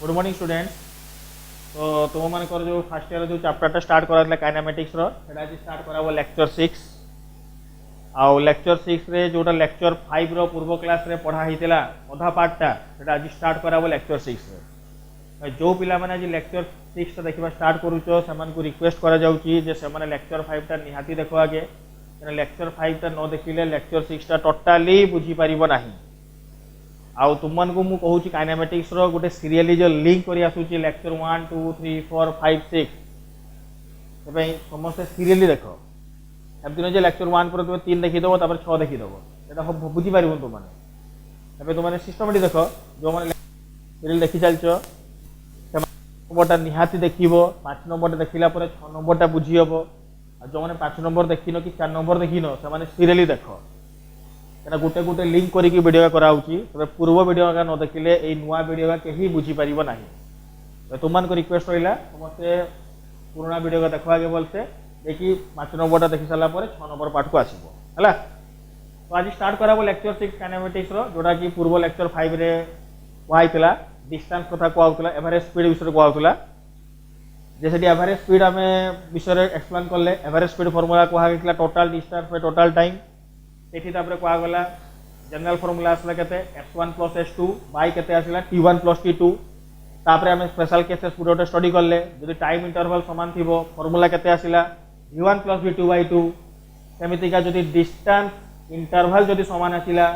Good morning students. तो तुम मान जो फास्ट ईयर जो चैप्टर स्टार्ट करा काइनेमेटिक्स आज स्टार्ट करा लेक्चर 6 आउ लेक्चर 6 रे जोटा लेक्चर 5 रो पूर्व क्लास रे पढ़ा होता अधा पार्टा से आज स्टार्ट करा लेक्चर 6 रे जो पिला माने आज लेक्चर 6 देखा स्टार्ट करूच से रिक्वेस्ट करा जाउची जे से माने लेक्चर 5 टा निहाती देखो आगे लेक्चर 5 टा न देखिले लेक्चर 6 टा टोटाली बुझी पारिबो नाही। आउ तुमन को मु कहूँ काइनेमेटिक्स रो गोटे सीरियली जो लिंक करी आसुची लेक्चर 1 2 3 4 5 6 तबे समस्त सीरियली देखो एमती न जे लेक्चर 1 पर तुम 3 देखी दबो तापर 6 देखी दबो एटा सब बुझी पारिबो तुम माने तबे तुम माने सिस्टमेटिक देखो जो माने सीरियल देखि चलचो नंबरटा निहाती देखिबो 5 नंबर देखिला पर 6 नंबरटा बुझी हबो आ जो माने 5 नंबर देखिनो कि 4 नंबर देखिनो से माने सीरियली देखो एटा गोटे गोटे लिंक करिकी वीडियो कराउची तबे पूर्व वीडियो का न देखिले ए नुवा वीडियो का केही बुझी पारिबो नाही। तो तुमन को रिक्वेस्ट रहिला समस्ते पुराना वीडियो का देखो आगे बोलते देखि 5 नंबरटा देखि साला पर 6 नंबर पार्ट को आसीबो हला। तो आज स्टार्ट कराबो लेक्चर 6 काइनेमेटिक्स रो जोडा कि पूर्व लेक्चर 5 रे वाइतला डिस्टेंस कथा को आउतला एवरेज स्पीड विषय को आउतला जैसे एवरेज स्पीड हमें विषय एक्सप्लेन करले एवरेज स्पीड फार्मूला को आगेतला टोटल डिस्टेंस पे टोटल टाइम सेठी तापर को आगला जनरल फार्मूला आसला केते s1 + s2 बाय केते आसला t1 + t2 तापर हमें स्पेशल केसेस पूरा स्टडी करले जदि टाइम इंटरवल समान थिबो फार्मूला केते आसला v1 + v2/2 सेमिति का जदि डिस्टेंस इंटरवल जदि समान आसला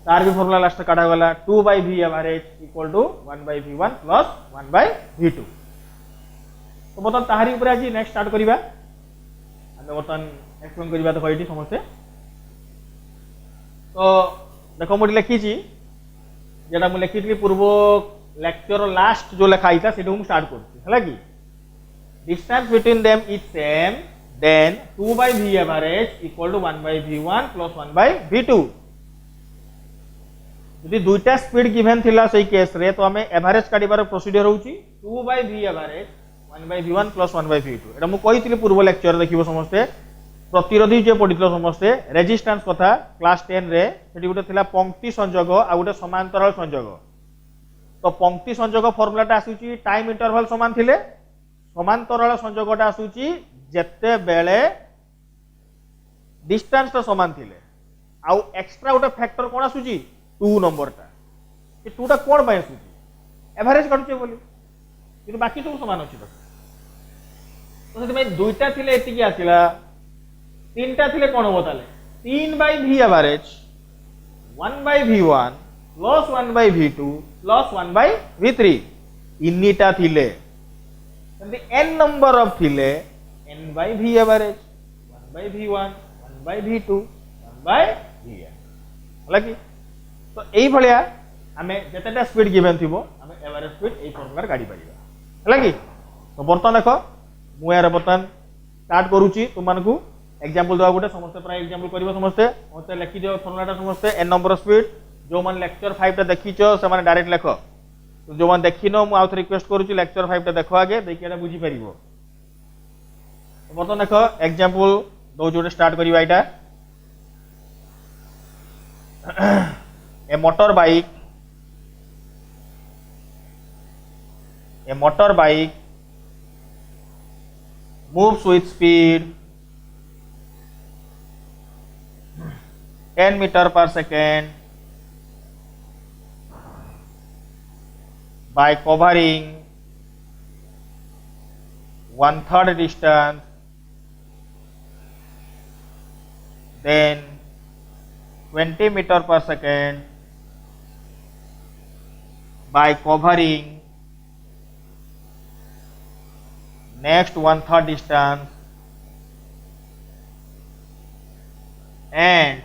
तार भी फार्मूला लास्ट काढा गला 2/v एवरेज = 1/v1 + 1/v2। तो बतन ताहारी ऊपर आज नेक्स्ट स्टार्ट करिबा हम बतन एक्सप्लेन करिबा तो होइटी समस्ते। तो देखो मुझे लिखी जेटा मुझे लिखी पूर्व लेक्चर लास्ट जो लिखाई था से स्टार्ट कर कि distance between them is same then 2/v average = 1/v1 + 1/v2। यदि दुईटा स्पीड गिवन थिला सही केस रे तो हमें एवरेज काढिबार प्रोसीजर होउची 2/v एवरेज 1/v1 + 1/v2। एटा मु कहितली पूर्व लेक्चर देखिबो समस्ते प्रतिरोधी जे पढ़ितलो समस्ते रेजिस्टेंस कथा क्लास 10 रे सेठी गोटे थिला पंक्ति संयोग आ गोटे समांतराल संयोग। तो पंक्ति संयोग फार्मूलाटा आसुची टाइम इंटरवल समान थिले समांतराल संयोगटा आसुची जेते बेले डिस्टेंस तो समान थिले आ एक्स्ट्रा गोटे फैक्टर कोन आसुची 2 नंबरटा ए 2 टा कोन बाय आसुची एवरेज काढुचे बोली किंतु बाकी सब समान अछि। तो सेति में दुईटा थिले एतिकी आसिला तीनटा थिले कोन हो ताले 3/v average 1/v1 + 1/v2 + 1/v3 इन्नीटा थिले तंदी n नंबर ऑफ थिले n/v average 1/v1 1/v2 1/vn हला कि। तो एई भलिया हमें जतेटा स्पीड गिवन थिबो हमें एवरेज स्पीड एई फॉर्मूला गाडी परिबा हला कि। तो बर्तन देखो मु यार बर्तन स्टार्ट करूची तुमन को एग्जांपल दवा गोटे समस्त प्राय एग्जांपल करिवो समस्त मते लिखि दियो फॉर्मूलाटा समस्त n नंबर स्पीड जो मन लेक्चर 5 टा देखिचो से माने डायरेक्ट लेखो तो जो मन देखिनो मु आउथ रिक्वेस्ट करूची लेक्चर 5 टा देखो आगे देखि एटा बुझी परिबो। तो बर्तन देखो एग्जांपल दो जोटे स्टार्ट करिवा एटा a motorbike moves with speed 10 meter per second by covering 1/3 distance, then 20 meter per second by covering next 1/3 distance and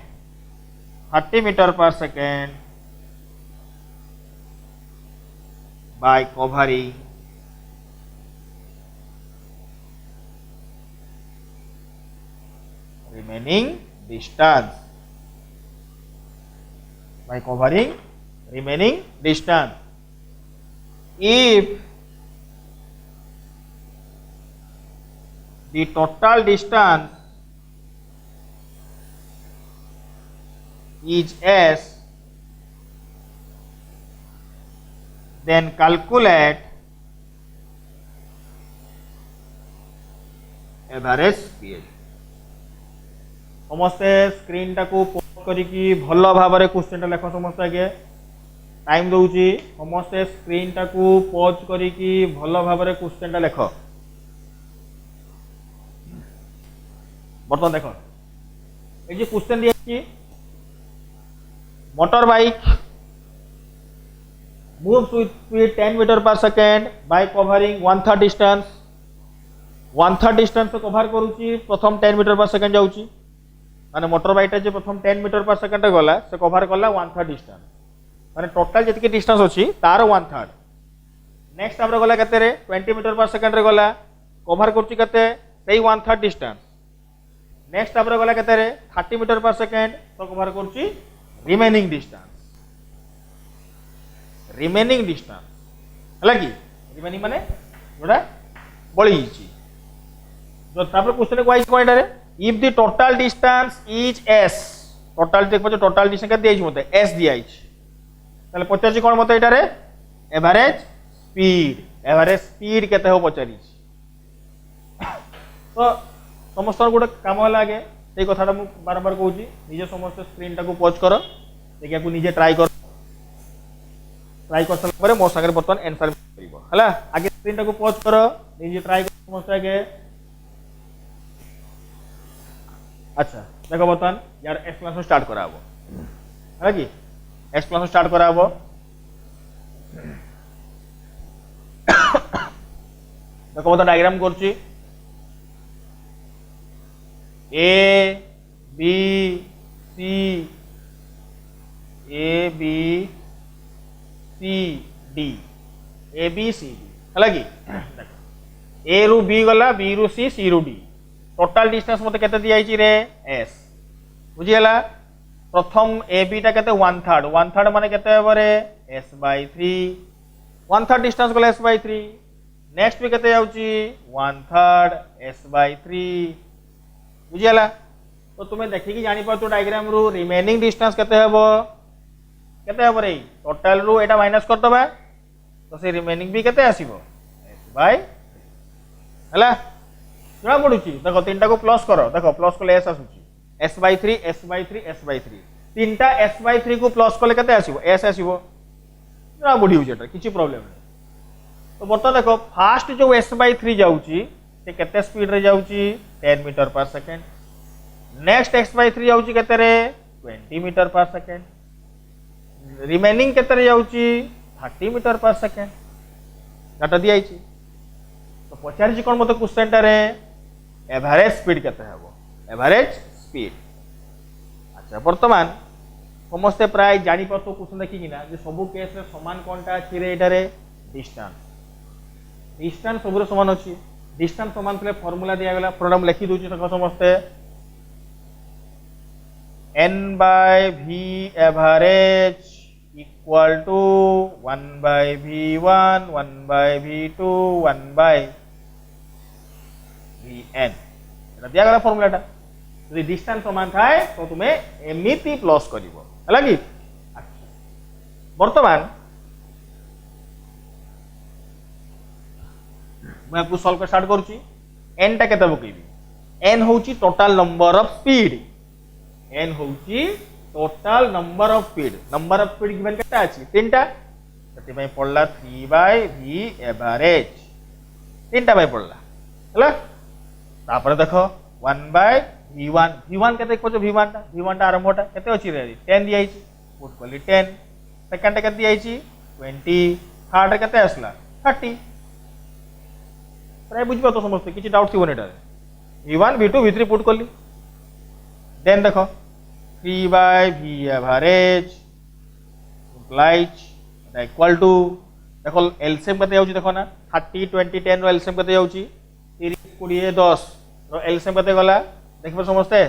30 meter per second by covering remaining distance if the total distance is s, then calculate average speed। समस्ते screen टाको post करिकी भल भाव में question लेख समस्ते आगे time दूची समस्ते स्क्रीन टाको पोज करिकी भल भाव में क्वेश्चन लेख। बर्तमान देख ये क्वेश्चन दिया motorbike moves with speed 10 metre per second by covering 1/3 distance 1/3 distance cover करूची प्रथम 10 मीटर पर सेकेंड जाऊची माने मोटर बाइक जे प्रथम 10 मीटर पर सेकेंड गला से कवर कला 1/3 डिस्टेंस माने टोटल जति डिस्टेंस अछि तार 1/3 नेक्स्ट हमरे गला कते रे 20 मीटर पर सेकेंड रे गला कवर करूची कते सेही 1/3 डिस्टेंस नेक्स्ट हमरे गला कते रे 30 मीटर पर सेकेंड तो कवर करूची रिमेनिंग डिस्टेंस रिमेनिंग डिस्टेंस है कि रिमेनिंग माने जोड़ा बड़ी जो तापर क्वेश्चन को आइस पॉइंट रे if the total distance is s total देखो जो टोटल डिस्टेंस के दिया मते s दिया ताले पचासी कोन मते एटा रे एवरेज स्पीड केते हो पचारी तो समस्त गोटे काम लागे से कथाटा मु बार बार कहूची निजे समस्त स्क्रीन टाको पॉज करो देखिया को निजे ट्राई कर सारा पर मो सागर बर्तमान आंसर करिवो हला आगे स्क्रीन टाको पॉज करो निजे ट्राई कर समस्त आगे अच्छा देखो बर्तमान यार एक्सप्लेनेशन स्टार्ट कराबो है कि एक्सप्लेनेशन स्टार्ट कराबो देखो बर्तमान डायग्राम करची A B C D A B C D है कि A रु B गला B रु C रु D टोटल डिस्टेंस मते केते दियाई रे S बुझियला प्रथम A B टा केते 1/3 माने केते हेबो रे S/3 1/3 डिस्टेंस गला S/3 नेक्स्ट भी केते जाउची 1/3 S/3 बुझियला तो तुम्हें देखिकी जानी पातो डायग्राम रु रिमेनिंग डिस्टेंस केते हेबो रे टोटल रु एटा माइनस कर दबा तो से रिमेनिंग भी केते आसीबो S/3 हला जणा पडुची देखो तीनटा को प्लस करो देखो प्लस कोले S आसुची S/3 S/3 S/3 तीनटा S/3 को प्लस कोले केते आसीबो S आसीबो जणा पडी होची एटा किछि प्रॉब्लम नै तो बर्तमान देखो फास्ट जो S/3 जाउची से केते स्पीड रे जाउची 10 metre per second next S/3 जाउची केते रे 20 मीटर पर सेकेंड रिमेनिंग केते रे जाउची 30 मीटर पर सेकेंड डाटा दिया आइची तो पचारि कोन मते क्वेश्चन टा रे एवरेज स्पीड केते हेबो एवरेज स्पीड अच्छा वर्तमान समस्ते प्राय जानि पतो क्वेश्चन देखि ना जे सब केस रे समान कोनटा अछि रे एटा रे डिस्टेंस सब रे समान अछि डिस्टेंस समान थे फॉर्मूला दिया गला प्रोग्राम लिखि दूची समस्ते n/v average equal to 1/v1 1/v2 1/vn एटा दिया गला फॉर्मूलाटा यदि डिस्टेंस समान थाए तो तुम्हें एमिति प्लस करिवो हला कि वर्तमान मैं आपको सॉल्व कर स्टार्ट करूची n टा केते पकेबी n होची total number of speed n होची total number of speed given केता अछि तीनटा तते भाई पड़ला 3/v एवरेज तीनटा भाई पड़ला हला तापर देखो 1/v1 v1 केते को v1 टा आरंभटा केते अछि रे 10 दिया आइछि पुट करली 10 सेकंड केते दिया आइछि 20 थर्ड केते आसला 30 प्राय बुझबो तो समझते किछि डाउट थी ओनेटा v1 v2 v3 पुट करली देन देखो 3/v average implies equal to देखो एलसीएम केते जाउची देखो ना 30 20 10 रो एलसीएम केते जाउची 30 20 10 रो एलसीएम केते गला देखबो समझते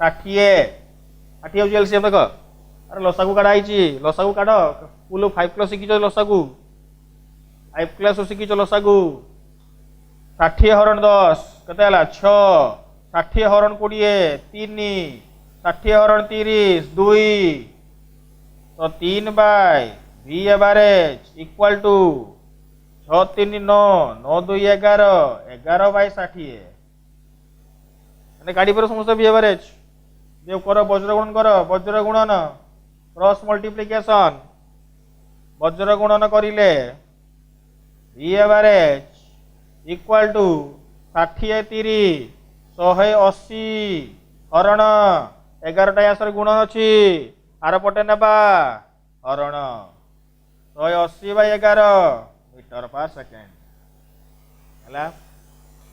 60 जाउची एलसीएम देखो अरे लसागु काढा आइची लसागु काढो पुलो 5 क्लास सिकी लसागु 5 क्लास सिकी लसागु 60 हरण 10 केते हला 6 60 हरण 20 3 60 हरण 30 2 तो 3/10 V average equal to 6 3 9 9 2 11 11 by 60 मैंने गाड़ी पर समस्त V एवरेज जो कर वज्र गुणन कर वज्र गुणन क्रॉस मल्टीप्लिकेशन वज्र गुणन करिले V एवरेज इक्वल टू 60 30 180 हरण 11टा आंसर गुणन अच्छी आर पटे नेबा हरण 180 बाय 11 मीटर पर सेकेंड है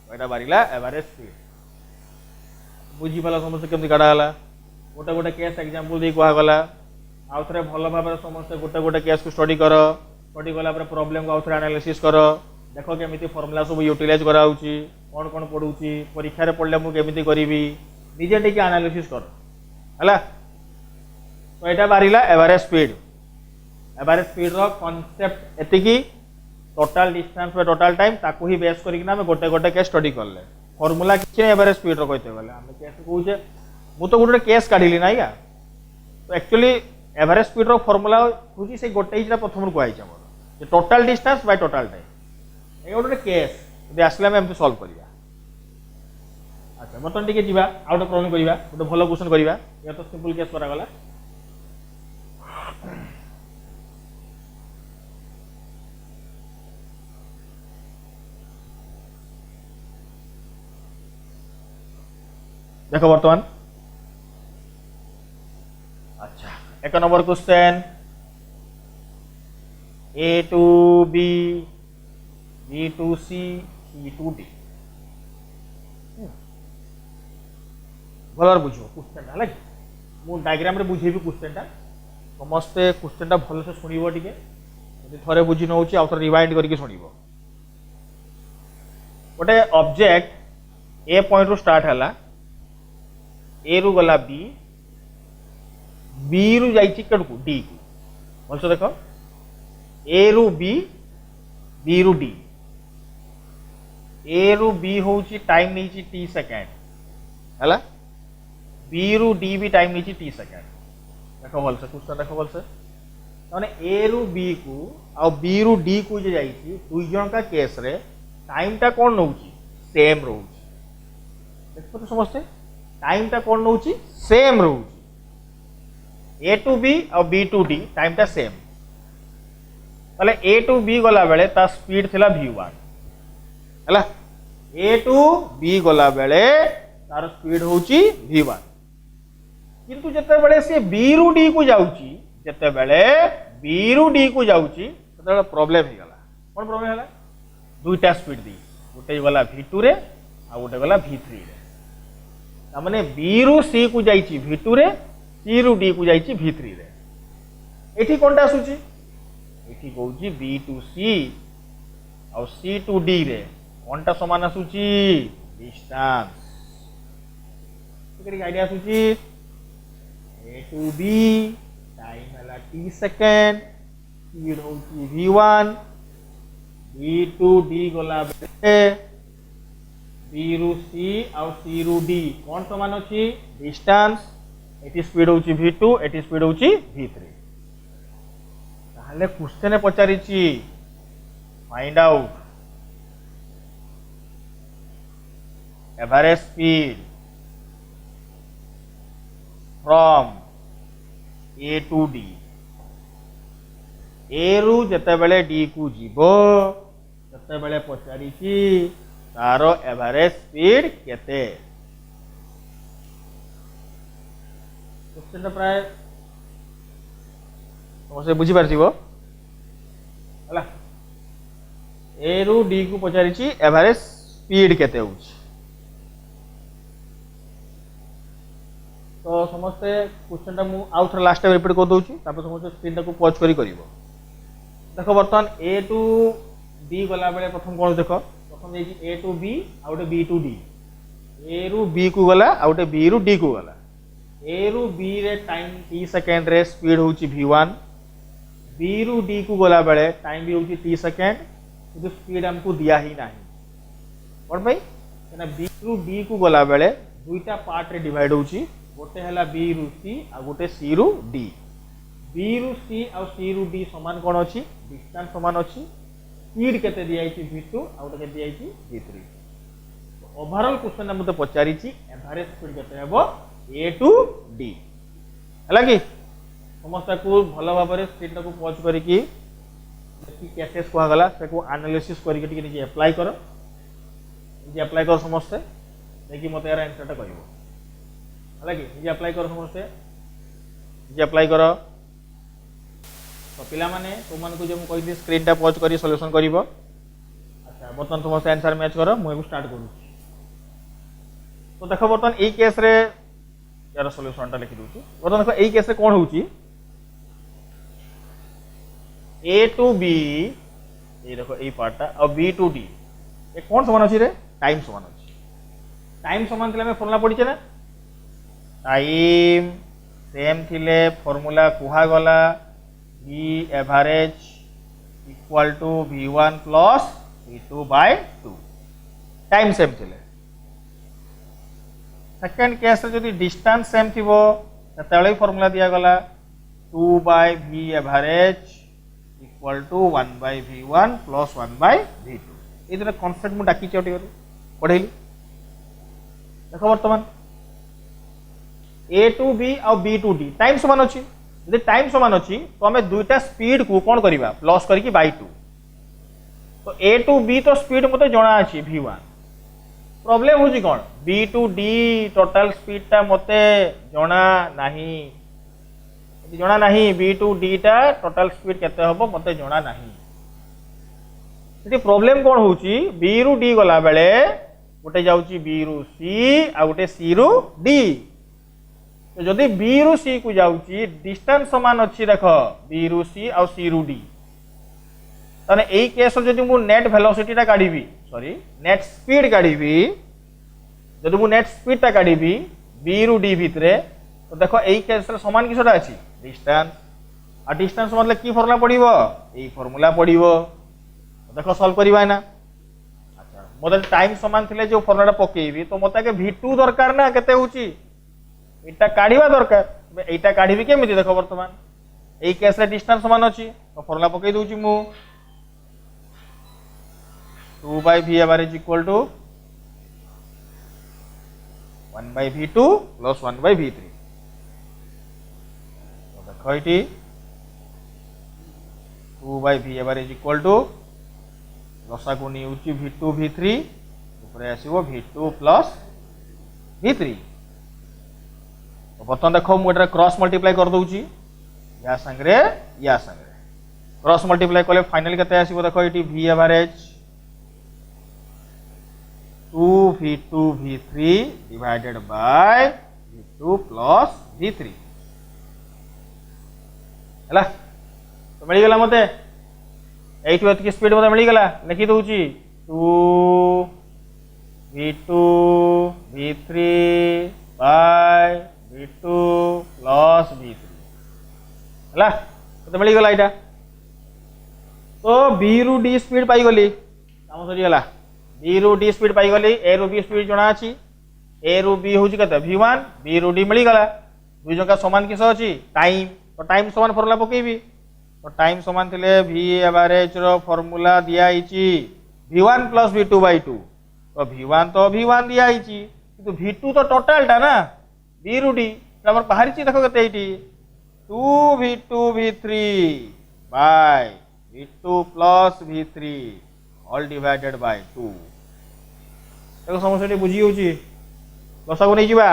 बाहर एवरेज स्पीड बुझीपाल समस्त केमती काढ़ाला गोटे गोटे केस एग्जांपल दे कहगला आउ थे भल भाव समस्त गोटे गोटे केस को स्टडी कर स्टडी कला प्रॉब्लम को आउ थे एनालिसिस कर देख केमी फर्मुला सब यूटिलाइज कराऊँगी कौन कौन पढ़ुची परीक्षा पढ़ले मुझे करी निजे टी एनालिसिस कर है तो यहाँ बाहर एवरेज स्पीड रो कॉन्सेप्ट एतिकी total distance by total time ताकू ही बेस करके गोटे गोटे केस स्टडी कले फर्मुला किसी एवरेज स्पीड रो कहते गले आम केस कहे मुझे तो गोटे केस काढ़ी ना या तो एक्चुअली एवरेज स्पीड रो फर्मुला हूँ से गोटे प्रथम कहुई total distance by total time ये गोटे केस यदि आसले आम एमती सल्व करिया अच्छा बर्तमान टिके जीवा आउ गोटे प्रॉब्लम करिया गोटे भल क्वेश्चन करिया या तो सिंपल केस करागला देखो बर्तमान अच्छा एक number question A to B B to C C to D भल बुझ क्वेश्चन है मुझे डायग्राम रे बुझेबी क्वेश्चन समस्ते क्वेश्चन भल से शुणव टे थे बुझी नौ आउ थे रिवाइंड करके शुणव गोटे ऑब्जेक्ट ए पॉइंट रू स्टार्ट है ए रु गला बी बी रु जाइए कड़कू डी को भल देख ए रु बी रु डी ए रु बी हूँ टाइम नहीं टी सेकेंड है बी रु डी भी टाइम नहीं टी सेकेंड देख भलसे क्वेश्चन देख भलसे मैंने ए रु बी को आ बी रु डी को जे जाइए दुई जन का केस रे टाइम टा कौन नौ सेम रोच देख तो समस्ते टाइम टा कौन नौ सेम रोच ए टू बी और बी टू डी टाइम टा सेम ताले ए टू बी गला बेले ता स्पीड थिला v1 हैला ए टू बी गला बेले तार स्पीड होची v1 किंतु जते बेले से बी रु डी को जाउची जते बेले बी रु डी को जाउची तते प्रॉब्लम हे गला कोन प्रॉब्लम हैला दुईटा स्पीड दी गोटे गला v2 रे आ गोटे गला v3 रे ता माने बी रु सी को जाइची v2 रे सी रु डी को जाइची v3 रे एठी कोनटा आसुची एठी कहूची बी टू सी और सी टू डी रे कोनटा समान आसुची डिस्टेंस एक आईडिया आसुची ए टू बी टाइम हला टी सेकेंड स्पीड होची v1 बी टू डी गला बेले बी रु सी और सी रु डी कौन समान अच्छी डिस्टेंस एटी स्पीड होची v2 एटी स्पीड होची v3 ताहले क्वेश्चन पचारि find out average speed from A to D A रु जते बेले डी को जीवो तते बेले पचारि तार एवरेज स्पीड केते क्वेश्चन प्राय समस्या बुझी पारथिबो हला ए रु डी को पचारि एवरेज स्पीड केते होउची तो समस्ते क्वेश्चन मु आउ थोड़ा लास्ट टाइम रिपीट कर दूची तापर समस्ते स्क्रीन को पॉज करी करिवो देखो बर्तमान ए टू बी गला बेले प्रथम कोन देखो प्रथम ए टू बी आ गोटे बी टू डी ए रु बी को गला आ गोटे बी रु डी को गला ए रु बी रे टाइम टी सेकेंड रे स्पीड होची v1 बी रु डी को गला बेले टाइम भी होची टी सेकेंड किंतु स्पीड हमको दिया ही नहीं कोन भाई ना बी रु डी को गला बेले दुईटा पार्ट रे डिवाइड होची गोटे हला बी रु सी आ गोटे सी रु डी बी रु सी आ सी रु डी समान कौन अच्छी डिस्टेंस समान अच्छी स्पीड केते दिया v2 आउ केते दिया v3 ओवरऑल क्वेश्चन ने मते पचारि एवरेज स्पीड केते हेबो ए टू डी हला कि समस्त को भल भाव में स्क्रीन को पॉज करके केसेस कहगला से एनालिसिस करके निजे अप्लाई कर निजे अप्लाई कर समस्ते देखिए मत यार आंसर टा कहबो हला कि निजे अप्लाई कर समस्ते निजे अप्लाई कर तो पिला माने तुम को जो कही स्क्रीन टा पॉज करी सॉल्यूशन करिवो अच्छा बर्तमान समस्त आंसर मैच कर मु स्टार्ट करू तो देखो बर्तमान ए केस रे यार सॉल्यूशन टा लिखि दूची बर्तमान देखो ए केस रे कोन होउची ए टू बी ये देखो ए पार्टा और बी टू डी ये कौन समान अच्छी रे टाइम समान अच्छी टाइम समान थिले हमें फॉर्मूला पढ़ी ना टाइम सेम थिले फॉर्मूला कुहा गला v average equal to v1 plus v2 by 2 time same थिले सेकंड केस रे जदी डिस्टेंस सेम थिबो ततळे फॉर्मूला दिया गला 2 by v average equal to 1 by v1 plus 1 by v2 ये कॉन्सेप्ट मु डाकी चोटी पढ़ेली देखो वर्तमान ए टू बी और बी टू डी टाइम समान अच्छी यदि टाइम समान अच्छी तो आम दुईटा स्पीड को कौन करवा प्लस करके बाय 2 तो ए टू बी तो स्पीड मत जना अच्छी v1 प्रॉब्लम हूँ कौन B to D total speed टा मत जना नहीं जना नहीं बी टू डी टा टोटाल स्पीड केते हबो मते जना नहीं सेठी प्रॉब्लम कोन होउची बी रु डी गला बेले गोटे जाउची बी रु सी आ गोटे सी रु डी तो जदि बी रु सी को जाउची डिस्टेंस समान अछि देखो बी रु सी आ सी रु डी तने एई केस जदि मु नेट वेलोसिटी टा काढीबी सॉरी नेट स्पीड काढीबी जदि मु नेट स्पीड टा काढीबी बी रु डी भितरे तो देखो एई केस रे समान किछटा अछि डिस्टेंस आ डिस्टेंस मतलब की फॉर्मूला पड़िबो एई फॉर्मूला पड़िबो देखो सॉल्व करबा ना अच्छा मोदे टाइम समान थिले जो फॉर्मूला पकेइबी तो मते के v2 दरकार ना केते होची एटा काढीबा दरकार एटा काढीबी केमिति देखो वर्तमान एई केस रे डिस्टेंस समान अछि तो फॉर्मूला पकेइ दोची मु 2 by v average equal to 1 by v2 plus 1 by v3 देखो ये 2 by v average equal to लसा को नहीं होची v2 v3 ऊपर आसीबो v2 प्लस v3 तो बर्तमान देखो मु एटा क्रॉस मल्टीप्लाई कर दोची या संगरे क्रॉस मल्टीप्लाई कले फाइनल केते आसीबो देखो ये v average 2v2 v3 divided by v2 plus v3 हला तो मिल गला मते एठी एतकी स्पीड मते मिल गला लिखि दोची 2 v2 v3 by v2 plus v3 हला तो मिल गला एटा तो b रु d स्पीड पाई गली काम सरी गला b रु d स्पीड पाई गली a रु b स्पीड जणा अछि a रु b होची कते v1 b रु d मिल गला दुई जका समान किस अछि टाइम तो टाइम समान फॉर्मूला पकेबी तो टाइम समान थिले v एवरेज रो फॉर्मूला दिया आइची v1 प्लस v2 बाय 2 तो v1 दिया आइची किंतु v2 तो टोटल टा ना b रु d हमर बाहरी ची देखो कते एटी 2v2 v3 by v2 plus v3 all divided by 2 देखो समस्या बुझी होची लसागु नै जिबा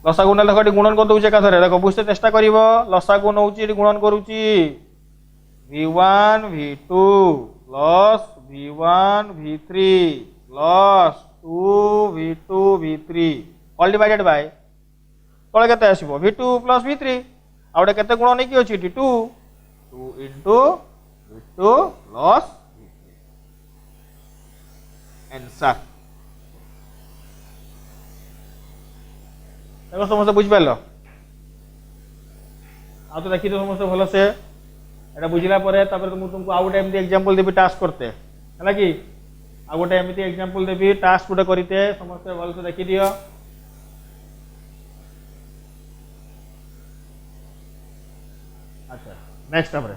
लसागु ने देखो गुणन कर दउचे का थरे देखो बुझते चेष्टा करिवो लसागु नउची गुणन करूची v1 v2 plus v1 v3 plus 2v2 v3 all divided bye तळे केते आसीबो v2 प्लस v3 आउडे केते गुण नै की अछि d2 2 into v2 plus v3 answer देखो समस्त बुझ पालो आ तो देखि तो समस्त भलो से एटा बुझिला परे तापर तुमको आउ टाइम दे एग्जांपल देबी टास्क करते हला कि आ गोटे एमिति एग्जांपल देबी टास्क गोटे करते समस्त भलो से देखि दियो अच्छा नेक्स्ट तापर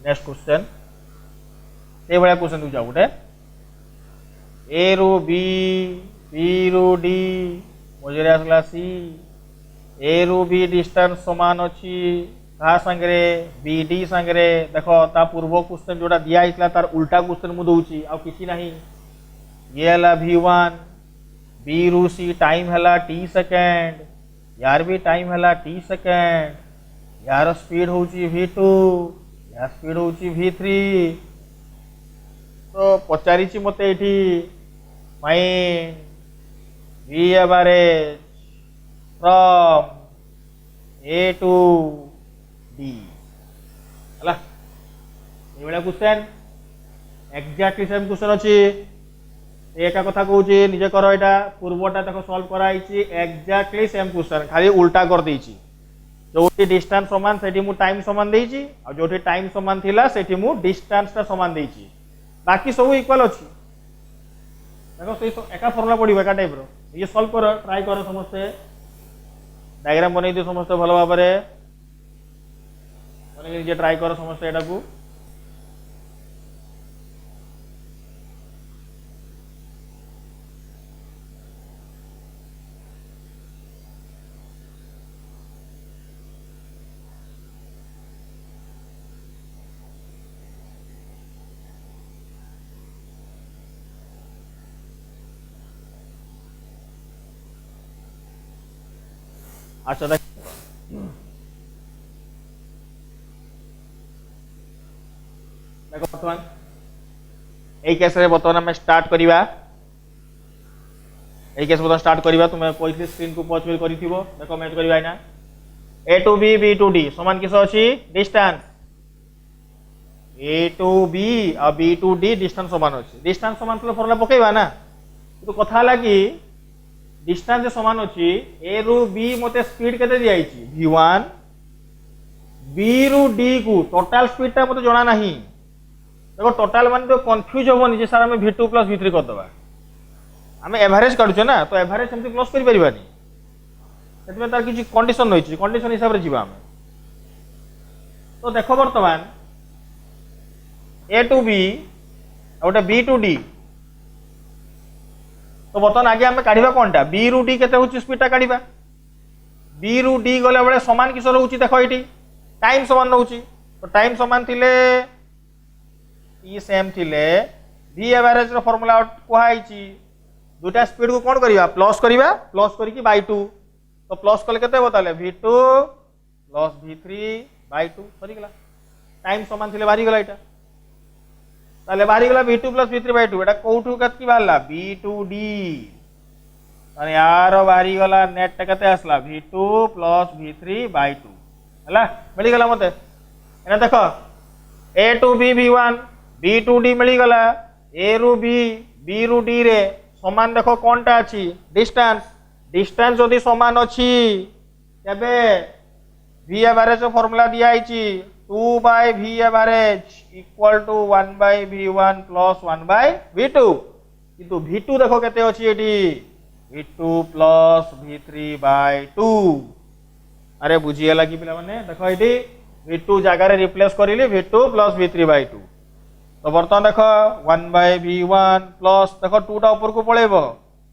नेक्स्ट क्वेश्चन ये भाया क्वेश्चन दूचा गोटे ए रु बी बी रु डी मझे आसला सी ए रु बी डिस्टेंस समान अच्छी कहा सांगे बी डी सांगे देख ता पूर्व क्वेश्चन जोड़ा दिखाई तार उल्टा क्वेश्चन मुझे दूची आ किसी ना ये है V1 बी रु सी टाइम है टी सेकेंड यार भी टाइम है टी सेकेंड यार स्पीड हूँ V2 यार स्पीड हूँ V3 तो पचारि मत ये fine V average from A to D है ये क्वेश्चन एक्जाक्टली सेम क्वेश्चन अच्छी एक कथा कहूँ निजे कर यहाँ पूर्वटा तक सल्व कराई एक्जाक्टली सेम क्वेश्चन खाली उल्टा कर देछि जो डिस्टेंस समान से टाइम समान देछि आ जो टाइम समान थिला सेठी मु डिस्टेंस टा समान देछि बाकी सब इक्वल अच्छी देखो से एका फॉर्मूला पड़ो एका टाइप रो ये सल्व कर ट्राई कर समस्ते डायग्राम बनै दियो समस्ते भल भाव में ट्राई कर समस्ते एटा को अच्छा देख देखो बर्तमान यही केस रे बर्तमान आम स्टार्ट करवा यही केस बर्तमान स्टार्ट करवा तुम कहते स्क्रीन को पॉज भी कर देखो मैच करवा ना A to B B to D समान किस अच्छी डिस्टेंस ए टू बी और बी टू डी डिस्टेंस समान अच्छी डिस्टेंस समान तो फॉर्मूला पकेबा ना तो कथा है कि डिस्टेंस समान अच्छी ए रु बी मते स्पीड केते दिया V1 बी रु डी को टोटल स्पीड टा मते जणा नहीं देखो टोटल मान तो कंफ्यूज होबनी जे सर हम V2 प्लस V3 कर दबा हम एवरेज काढुछ ना तो एवरेज हमते प्लस करि परिबानी सेतमे तार किछि कंडीशन रहिछि कंडीशन हिसाब रे जीवा हम तो देखो वर्तमान ए टू बी और बी टू डी तो बर्तमान आगे आम काढ़ा कौन टा बी रु डी के स्पीड टा काढ़ा बी रु डी गला बेले समान किस रोचे देख ये टाइम समान रोचे तो टाइम समान थिले टी सेम थिले V एवरेज रो फार्मूला कहुई दुटा स्पीड को कौन करवा प्लस करके बाय 2 तो प्लस कले केते हो ताले V2 plus V3 bye 2 सरीगला time समान थिले बाहरी गला एटा ताले बाहरी गला V2 प्लस V3 बाय 2 एटा कोठू कत बाहरला B2D माने यार बाहरी गला नेट टा केते आसला V2 प्लस V3 बाय 2 हला मिली गला मते एना देखो A to B V1 B2D मिली गला A रु B B रु D रे समान देखो कोनटा अछि डिस्टेंस डिस्टेंस जदि समान अछि तबे V एवरेज फार्मूला दिया आइछि 2 by V average equal to 1 by V1 plus 1 by V2 किंतु V2 देखो केते अछि eighty V2 plus V3 by 2 अरे बुझिए लगी पिला माने देखो एटी V2 जगह रे रिप्लेस करिले V2 प्लस V3 by 2 तो बर्तमान देखो 1 by V1 प्लस देखो 2 टा ऊपर को पळेबो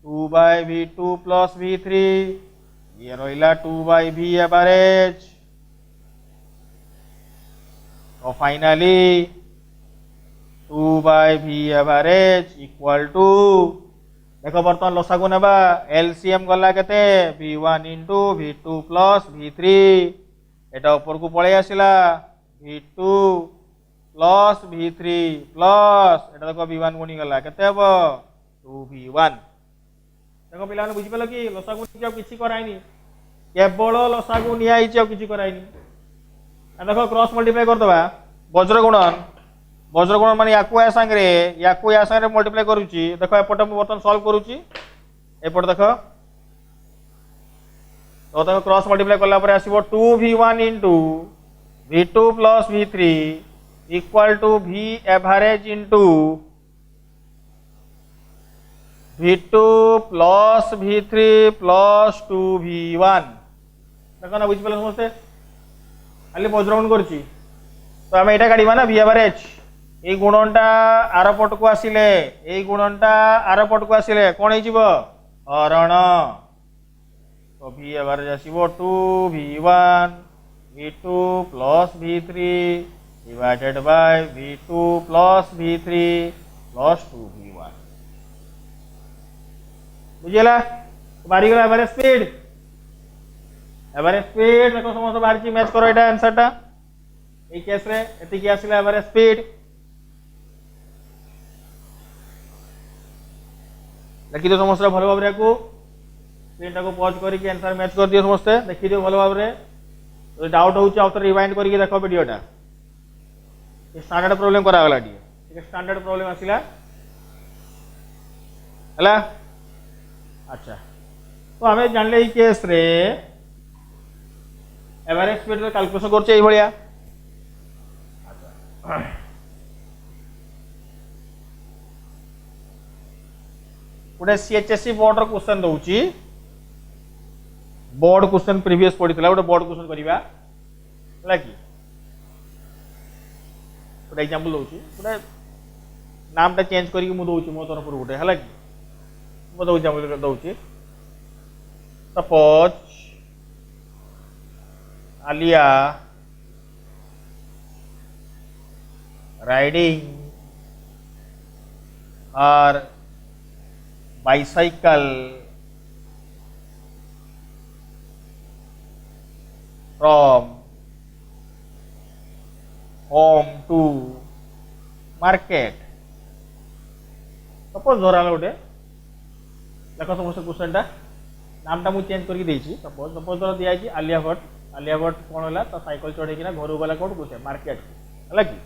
2 by V2 प्लस V3 ये रहिला 2 by V एवरेज तो finally 2 by V average equal to देखो बर्तमान लसागु नेबा एलसीएम गला केते V1 into V2 plus V3 एटा ऊपर को पळे आसिला V2 plus V3 plus iota देखो V1 गुणी गला केते हबो 2V1 देखो पिला ने बुझि पेलो कि लसागु नि किछि कराइनी केवल लसागु निया आइछि किछि कराइनी देखो क्रॉस मल्टीप्लाई कर दबा वज्र गुणन माने याकू या संगे मल्टीप्लाई करूची देखो एपटे मु बर्तन सॉल्व करूची एपटे देखो तो देखो क्रॉस मल्टीप्लाई करला पर आसीबो 2V1 into V2 plus V3 equal to V average into V2 plus V3 plus 2V1 देखो ना बुझी पाले समस्ते खाली बज्रगुण करछि तो आम एटा काढिबा ना V एवरेज এই গুণনটা आर पट को आसिले এই গুণনটা आर पट को आसिले कोन हे जिवो हरण तो V एवरेज आसीबो 2V1 V2 plus V3 divided by V2 plus V3 plus 2V1 बुझिला बारी गला एवरेज स्पीड देखो समस्त बाहर मैच करो एटा आंसर टा এই কেস রে এতি কি আসিলা এভারেজ স্পিড देखी दो समस्त भल भाव स्क्रीन टाक पज करके आंसर मैच कर दियो समस्ते देखी दियो भल भाव तो डाउट हो रिवाइंड करके देख वीडियोटा स्टैंडर्ड प्रॉब्लम करागला ठीक स्टैंडर्ड प्रॉब्लम आसिला हला अच्छा तो हमें जानले ई केस रे एवरेज स्पीड रे कैलकुलेशन करछे एई भलिया अच्छा गोटे सीएचएससी बोर्ड रो क्वेश्चन दउची बोर्ड क्वेश्चन प्रीवियस पडितला गोटे बोर्ड क्वेश्चन करिवा हला कि गोटे एग्जांपल दउची गोटे नाम टा चेंज करिक मु दउची मो तरफ गोटे हला कि मो दउ एग्जांपल दउची सपोज आलिया राइडिंग और bicycle from home to market suppose धरा गोटे देख समस्त क्वेश्चन टा नाम टा मुझे चेंज करके देछि सपोज धर दिया आलिया भट्ट कौन है तो साइकिल चढ़े घर गला कौन को मार्केट है कि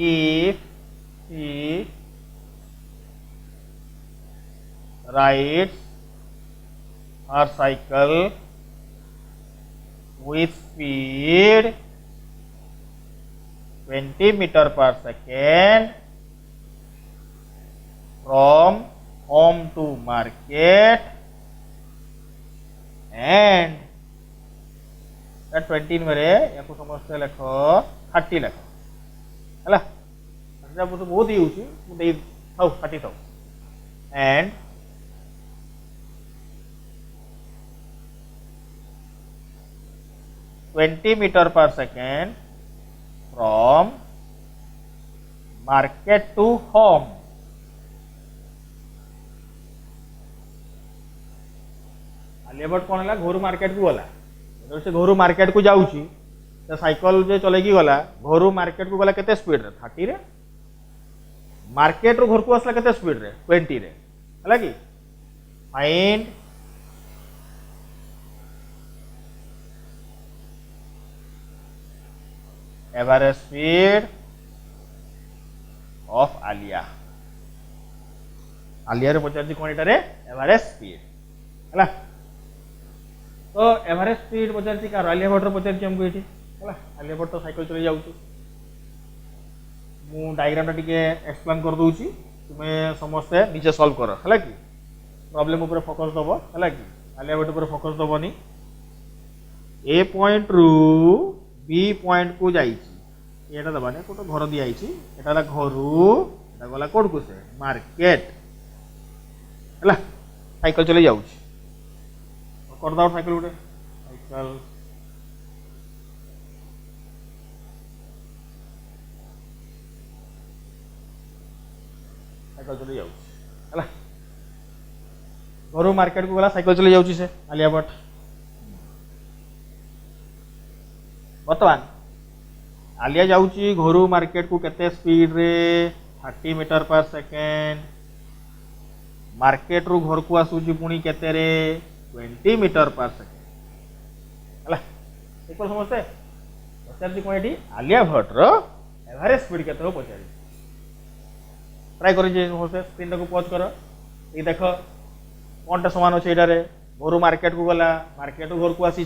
if he rides her cycle with speed 20 meter per second from home to market and that 20 मेरे या को समझते लेखो 30 लेखो हैला अच्छा बहुत ही होची मु दे थाउ 30 थाउ and meter per second from market to home Alia Bhatt कौन है घर मार्केट को गला जब से घर मार्केट को जाऊँगी तो साइकिल जो चलेगी गला घर मार्केट को गला केते स्पीड रे 30 रे मार्केट रो घर को आसला केते स्पीड रे 20 रे हला कि find average speed of Alia Alia रे पचार कौन एटा रे एवरेज स्पीड हला तो एवरेज स्पीड पचार कार आलिया भट्ट पचार हमको ये हला आलिया भट्ट तो साइकिल चले जाऊँ मु डायग्राम टा टिके एक्सप्लेन कर दूची तुम्हें समस्ते नीचे सॉल्व कर है कि प्रॉब्लम ऊपर फोकस दब है कि आलिया भट्ट ऊपर फोकस दबनी ए पॉइंट रु बी पॉइंट को जाइए एटा दबाने कोट घर दिया एटा घरू एटा गला कोड को से मार्केट है साइकिल चले जाऊँ कर दाओ साइकिल गोटे साइकिल साइकिल चले जाऊँ है घर मार्केट को गला साइकिल चले जाऊँ से आलिया भट्ट बर्तमान आलिया जाऊँगी घर मार्केट को केते स्पीड रे 30 मीटर पर सेकेंड मार्केट रू घर को आसूची पुणी केते रे 20 मीटर पर सेकेंड है एक समझते पचार कौन ये आलिया भट्ट रो एवरेज स्पीड केते हो पचार ट्राई कर स्क्रीन को पॉज कर ये देख कौन टा समान अच्छे ये घर मार्केट को गला मार्केट घर को आसी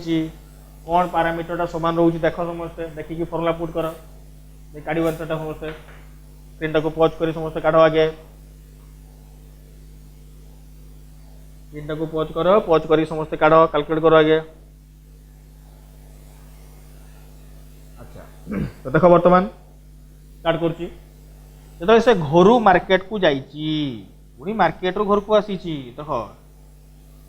कौन पारामीटर सामान रोचे देख समस्ते देखिए फर्मुला पुट कर काढ़ आंसर समस्ते स्क्रीन को पॉज कर समस्ते काढ़ आगे तीनटा को पॉज करी समस्त काढ़ कैलकुलेट करो आगे। अच्छा तो देख बर्तमान स्टार्ट करछि तो से घर मार्केट को जाइछि पुणी मार्केट रो घर को आसीछि देख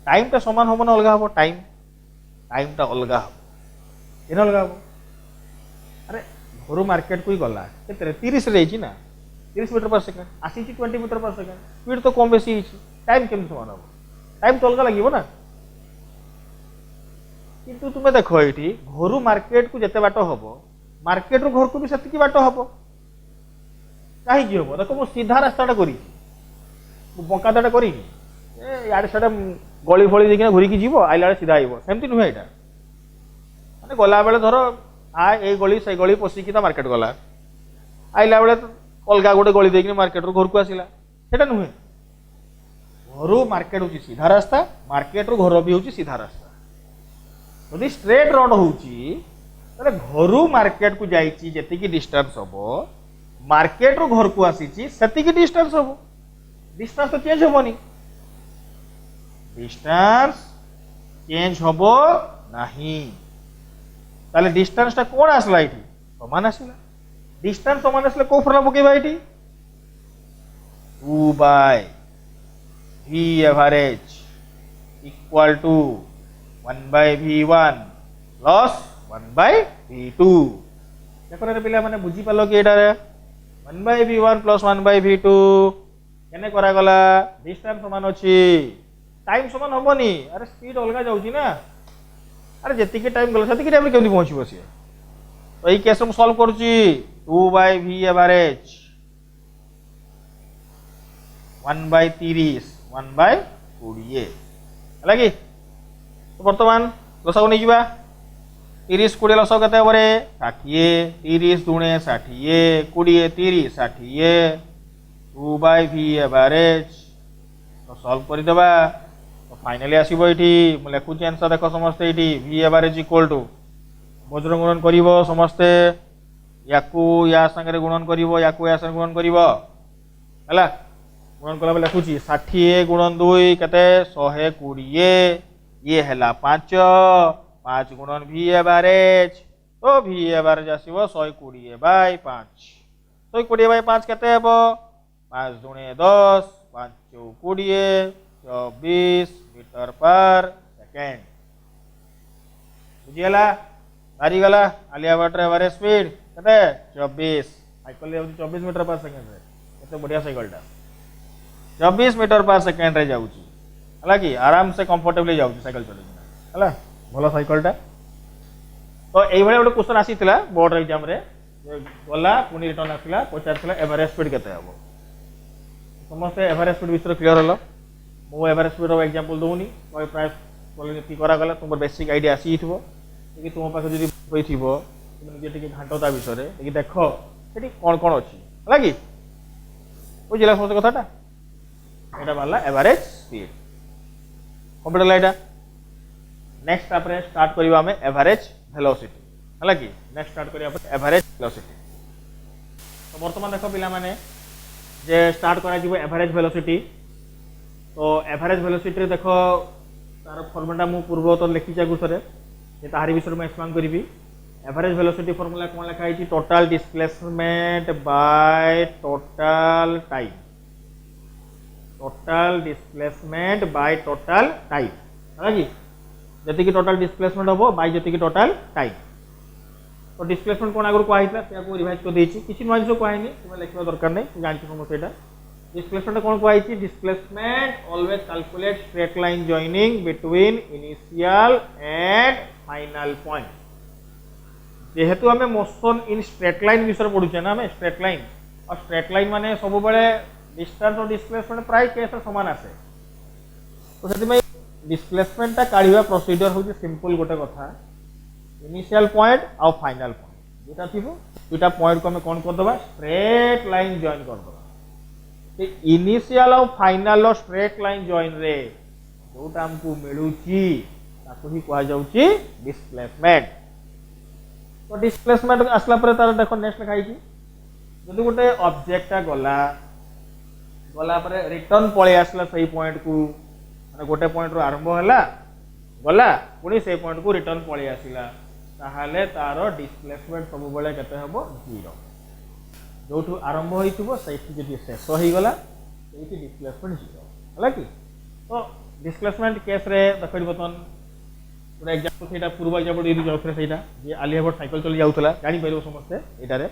टाइम टा समान हम ना अलग हम टाइम टा अलग हम अलग हम अरे घर मार्केट को ही गला के 30 रे ना 30 मीटर पर सेकेंड आसी 20 मीटर पर सेकेंड स्पीड तो कम बेसी टाइम केमती समान हम टाइम तो अलग लगे ना किंतु तुम्हें देख ये घर मार्केट को जिते बाट हम मार्केट रो घर को भी से बाट हम कहीं हम देख मु सीधा रास्ता करी बंकादाटा करी यार से गली फली देखिए घूरिकी जीव आइला सीधा आइब सेमती नुहे यहाँ मैंने गला बेले धर आ ये गली से गली पशिकी मार्केट गला आइला बेले अलग गोटे गली देखिए मार्केट रो घर को आसला सेटा नुहे घर मार्केट हूँ सीधा रास्ता मार्केट रो घर भी हूँ सीधा रास्ता यदि स्ट्रेट रोड हूँ घर मार्केट को जाती डिस्टेंस हम मार्केट रो घर को आसी से डिस्टेंस हम डिस्टेंस तो चेंज हेनी डिस्टेंस चेंज हम नहीं ताले डिस्टेंस टा कौन आसला ये समान आसला डिस्टेंस समान आसले को फर्मुला पकेबा ये 2 by V average equal to 1 by V1 plus 1 by V2 देखो रे पिला माने बुझी पालो कि एटा रे 1 by V1 plus 1 by V2 केने करा गला डिस्टेंस समान अछि टाइम समान होबनी अरे स्पीड अलगा जाउची ना अरे जति टाइम गला सति टाइम केमि पहुंची बसी तो ई केस हम सॉल्व करची 2 by V average 1 by 30 1 by 20 है लगी तो वर्तमान लसागु नहीं जीवा 30 20 लसागु केते हबरे 60 30 दुणे 60 20 30 60 2 by V एवरेज तो सॉल्व कर देबा तो फाइनली आसीबो एठी म लेखुची आंसर देखो समस्त एठी V एवरेज इक्वल टू बज्र गुणन करिवो समस्त याकू या संगे गुणन करिवो याकू या संगे गुणन करिवो हला गुणन कला बेले लिखुची 60 गुणन 2 केते 120 ये हैला 5 5 गुणन V एवरेज तो V एवरेज आसीबो 120 बाय 5 120 बाय 5 केते हेबो 5 दुणे 10 5 चौक 20 24 मीटर पर सेकेंड बुझियला बारी गला आलिया भट्ट एवरेज स्पीड केते 24 साइकिल 24 मीटर पर सेकेंड रे केते बढ़िया साइकिलटा 24 मीटर पर सेकेंड रे जाउची हला कि आराम से कंफर्टेबली जाउची साइकिल चलेकिना हला भलो साइकिलटा तो एई भले गोटे क्वेश्चन आसीतिला बोर्ड एग्जाम रे गला पुनी रिटर्न आसिला पचारथिला एवरेज स्पीड केते हबो समस्त एवरेज स्पीड विषय क्लियर हलो मो एवरेज स्पीड रो एग्जांपल दोउनी कोई प्राइस बोले की करा गला तुम बेसिक आईडिया आसीथिबो कि तुम पास जदी होइथिबो तुम जे टिके घांटता विषय रे कि देखो सेठी कोन कोन अछि हला कि बुझिला समस्त कथाटा एटा वाला एवरेज स्पीड कंप्यूटर लाइटा नेक्स्ट आपरे स्टार्ट करिवा हमें एवरेज वेलोसिटी हला कि नेक्स्ट स्टार्ट करिवा एवरेज वेलोसिटी तो वर्तमान देखो पिला माने जे स्टार्ट करा जिवो एवरेज वेलोसिटी तो एवरेज वेलोसिटी देखो तार फॉर्मूला मु पूर्व तो लिखि जा गुसरे जे ताहारी विषय में एक्सप्लेन करिवि एवरेज वेलोसिटी फॉर्मूला कोन लिखा है total displacement bye total time total displacement bye total time है कि जति की टोटल डिस्प्लेसमेंट हो बाय जति की टोटल टाइम तो डिस्प्लेसमेंट कोन आगर कहैतला से को रिवाइज कर देछि किछि नॉइज को कहैनी तुम लिखबा दरकार नै जानछि समस्त एटा डिस्प्लेसमेंट कोन कहैछि displacement always calculate straight line joining between initial and final point जेहेतु हमें मोशन इन स्ट्रेट लाइन विषय पढुछे ना हमें स्ट्रेट लाइन और स्ट्रेट लाइन माने सब बेले डिस्टेंस और डिस्प्लेसमेंट प्राय केस समान आसे तो सेति डिस्प्लेसमेंट ता काढिबा प्रोसीजर होची सिंपल गोटे कथा इनिशियल पॉइंट और फाइनल पॉइंट दुटा थिबो दुटा पॉइंट को हमें कोन कर दबा स्ट्रेट लाइन जॉइन कर दबा ते इनिशियल और फाइनल रो स्ट्रेट लाइन जॉइन रे जोटा हमकु मिलुची ताको ही कहा जाउची डिस्प्लेसमेंट तो डिस्प्लेसमेंट आसला पर तार देखो नेक्स्ट लिखाई छी जदि गोटे ऑब्जेक्ट गला गला पर रिटर्न पळे आसला सही पॉइंट को माने गोटे पॉइंट रो आरंभ होला गला पुणी से पॉइंट को रिटर्न पळी आसिला ताहाले तारो डिस्प्लेसमेंट सब बेले केते हबो 0 जोठू आरंभ होइथिबो सेठी जदि शेष होई गला सेठी डिस्प्लेसमेंट 0 हला कि तो डिस्प्लेसमेंट केस रे देखि बतन पूरा एग्जांपल सेटा पूर्व एग्जांपल यदि जाउथरे सेटा जे आलिया भट्ट साइकिल चली जाउतला जानि परिबो समस्त एटारे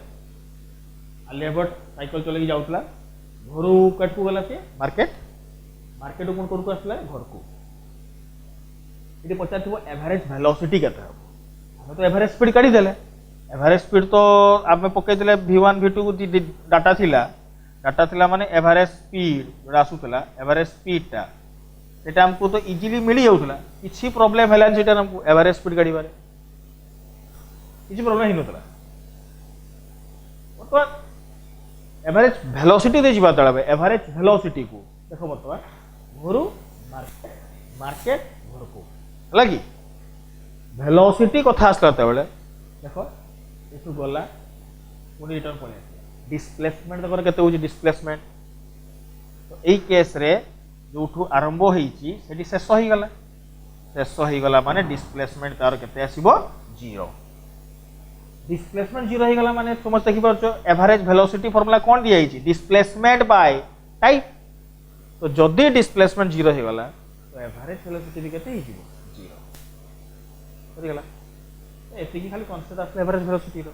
आलिया भट्ट साइकिल चली जाउतला घरु कटकू गला से मार्केट मार्केट कोन कोन को आसला घर को इदि पचार थिबो एवरेज वेलोसिटी केते हबो हम तो एवरेज स्पीड काढी देले एवरेज स्पीड तो आमे पके देले v1 v2 को डाटा थिला माने एवरेज स्पीड जोडा आसुतला एवरेज स्पीड ता सेटा हमको तो इजीली मिली जाउतला किछि प्रॉब्लम हैलान सेटा हमको एवरेज स्पीड काढी बारे किछि प्रॉब्लम हिनोतला तो एवरेज वेलोसिटी दे जिबा तळबे एवरेज वेलोसिटी को देखो बतवा घरु मार्केट मार्केट घर को लगी वेलोसिटी कथा आसला तबले देखो एठु गला पुनी रिटर्न पळे डिस्प्लेसमेंट देखो केते होची डिस्प्लेसमेंट तो एई केस रे जोठू आरंभ होईची सेठी शेष होई गला माने डिस्प्लेसमेंट तार केते आसीबो 0 डिस्प्लेसमेंट 0 होई गला माने समझ देखि परछो एवरेज वेलोसिटी फार्मूला कोन दिया आइची डिस्प्लेसमेंट बाय टाइम तो जदी डिस्प्लेसमेंट 0 होई गला तो एवरेज वेलोसिटी भी केते हिजिबो 0 होई गला एति की खाली कांसेप्ट आसले एवरेज वेलोसिटी रो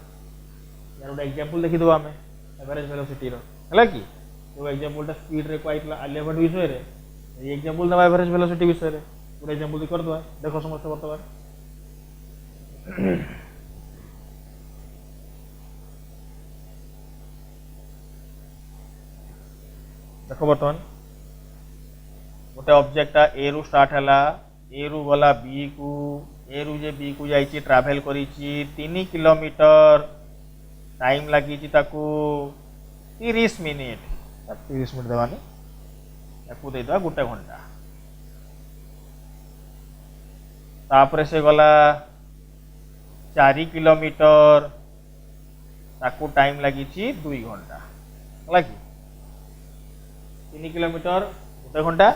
यार उडा एग्जांपल देखि दो हमें एवरेज वेलोसिटी रो हला की तो एग्जांपल टा स्पीड रे कोइतला आलिया भट्ट विषय रे ये एग्जांपल दबा एवरेज वेलोसिटी विषय रे पूरा एग्जांपल कर दो देखो समस्त बर्तमान देखो बर्तमान गोटे ऑब्जेक्ट ए रु स्टार्ट हला ए रु गला बी को ए रु जे बी को जाइची ट्रैवल करिची 3 किलोमीटर टाइम लागिची ताकू 30 मिनिट 30 मिनिट देवानी याकू दे दवा गोटे घंटा तापरे से गला 4 किलोमीटर ताकू टाइम लागिची 2 घंटा लागी 3 किलोमीटर गोटे घंटा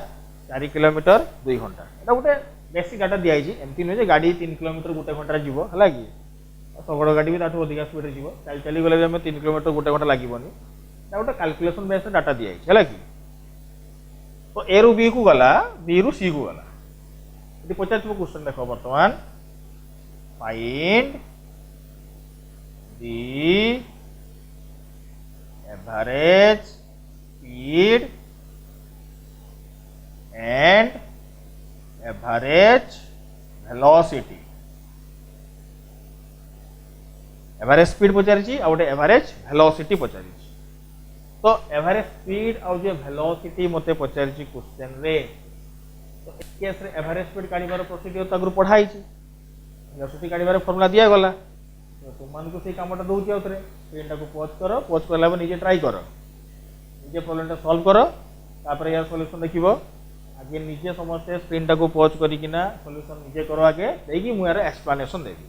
4 किलोमीटर 2 घंटा एटा गोटे बेसिक डाटा दिया आइची एमती न जे गाड़ी 3 किलोमीटर गोटे घंटा जीवो हला की सबड़ गाड़ी भी ताठू अधिक स्पीड रे जीवो चली गले हम 3 किलोमीटर गोटे घंटा लागिबोनी एटा गोटे कैलकुलेशन बेस डाटा दिया आइची हला की तो ए रु बी को गला बी रु सी को गला यदि पचार क्वेश्चन देखो वर्तमान find the average speed and average velocity average speed पचारि आ गोटे एवरेज वेलोसिटी पचारि तो एवरेज स्पीड आ जे वेलोसिटी मते पचारि क्वेश्चन रे तो एक केस रे एवरेज स्पीड काढिबार प्रोसीजर तागुर पढाई छि वेलोसिटी काढिबार फार्मूला दिया गला तो तुम मान को से कामटा दोछि आउतरे स्क्रीन टा को पॉज करला बे निजे ट्राई करो निजे प्रॉब्लम टा सॉल्व करो तापर यार सॉल्यूशन देखिबो आगे निजे समस्ते स्क्रीन टा को पॉज करिकिना सॉल्यूशन निजे करो आगे देकी मु यार एक्सप्लेनेशन देबी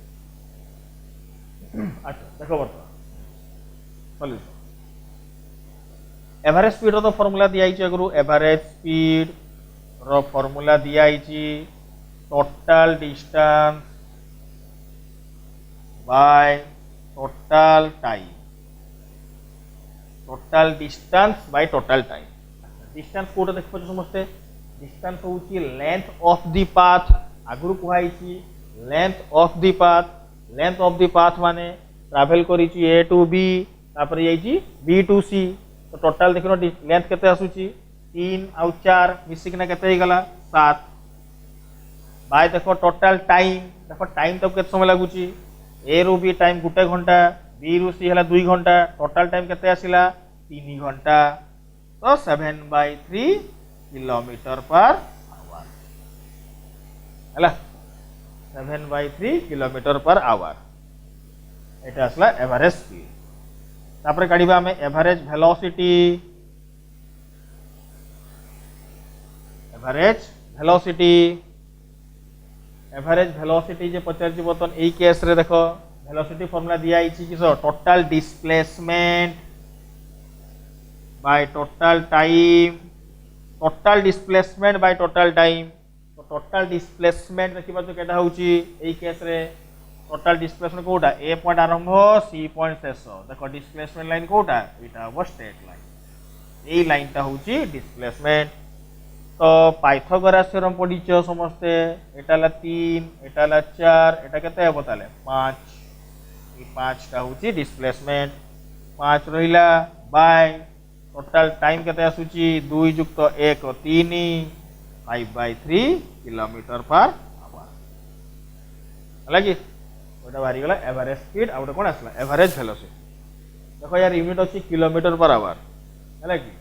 अच्छा देखो बर्तमान सॉल्यूशन एवरेज स्पीड रो तो फार्मूला दिया आइछि अगरु एवरेज स्पीड रो फार्मूला दिया आइछि total distance by total time total distance by total time distance कोटा देख पछ समझते डिस्टेंस होची लेंथ ऑफ द पाथ आगुरु कहैछि लेंथ ऑफ द पाथ माने ट्रैवल करिछि ए टू बी तापर जाइछि बी टू सी तो टोटल देखनो लेंथ केते आसुछि 3 आ 4 मिसिक ना केते गला 7 बाय देखो टोटल टाइम तो केते समय लागुछि ए रु बी टाइम गुटे घंटा बी रु सी हला 2 घंटा टोटल टाइम केते आसिला 3 घंटा तो 7/3 किलोमीटर पर आवर हला 7/3 किलोमीटर पर आवर एटा आसला एवरेज स्पीड तापर काढिबा हमें एवरेज वेलोसिटी जे पचार जी बतन एई केस रे देखो वेलोसिटी फार्मूला दिया आइछि कि total displacement bye total time total displacement bye total time. तो टोटल डिस्प्लेसमेंट देखिबा तो केटा होउची एई केस रे टोटल डिस्प्लेसमेंट कोटा ए पॉइंट आरंभ सी पॉइंट शेष। देखो डिस्प्लेसमेंट लाइन कोटा एटा हो स्ट्रेट लाइन। एई लाइनटा होउची डिस्प्लेसमेंट। तो पाइथागोरस थ्योरम पढ़ीच समस्ते एटा ला 3 एटा ला 4 एटा केते हेबो ताले 5। ई 5 टा होउची डिस्प्लेसमेंट। 5 रहिला बाय टोटल टाइम केते आसुची 2 युक्त 1 3 5/3 किलोमीटर पर आवर। हला कि ओटा बारी गला एवरेज स्पीड आ ओटा कोन आसला एवरेज वेलोसिटी। देखो यार यूनिट अछि किलोमीटर पर आवर। हला कि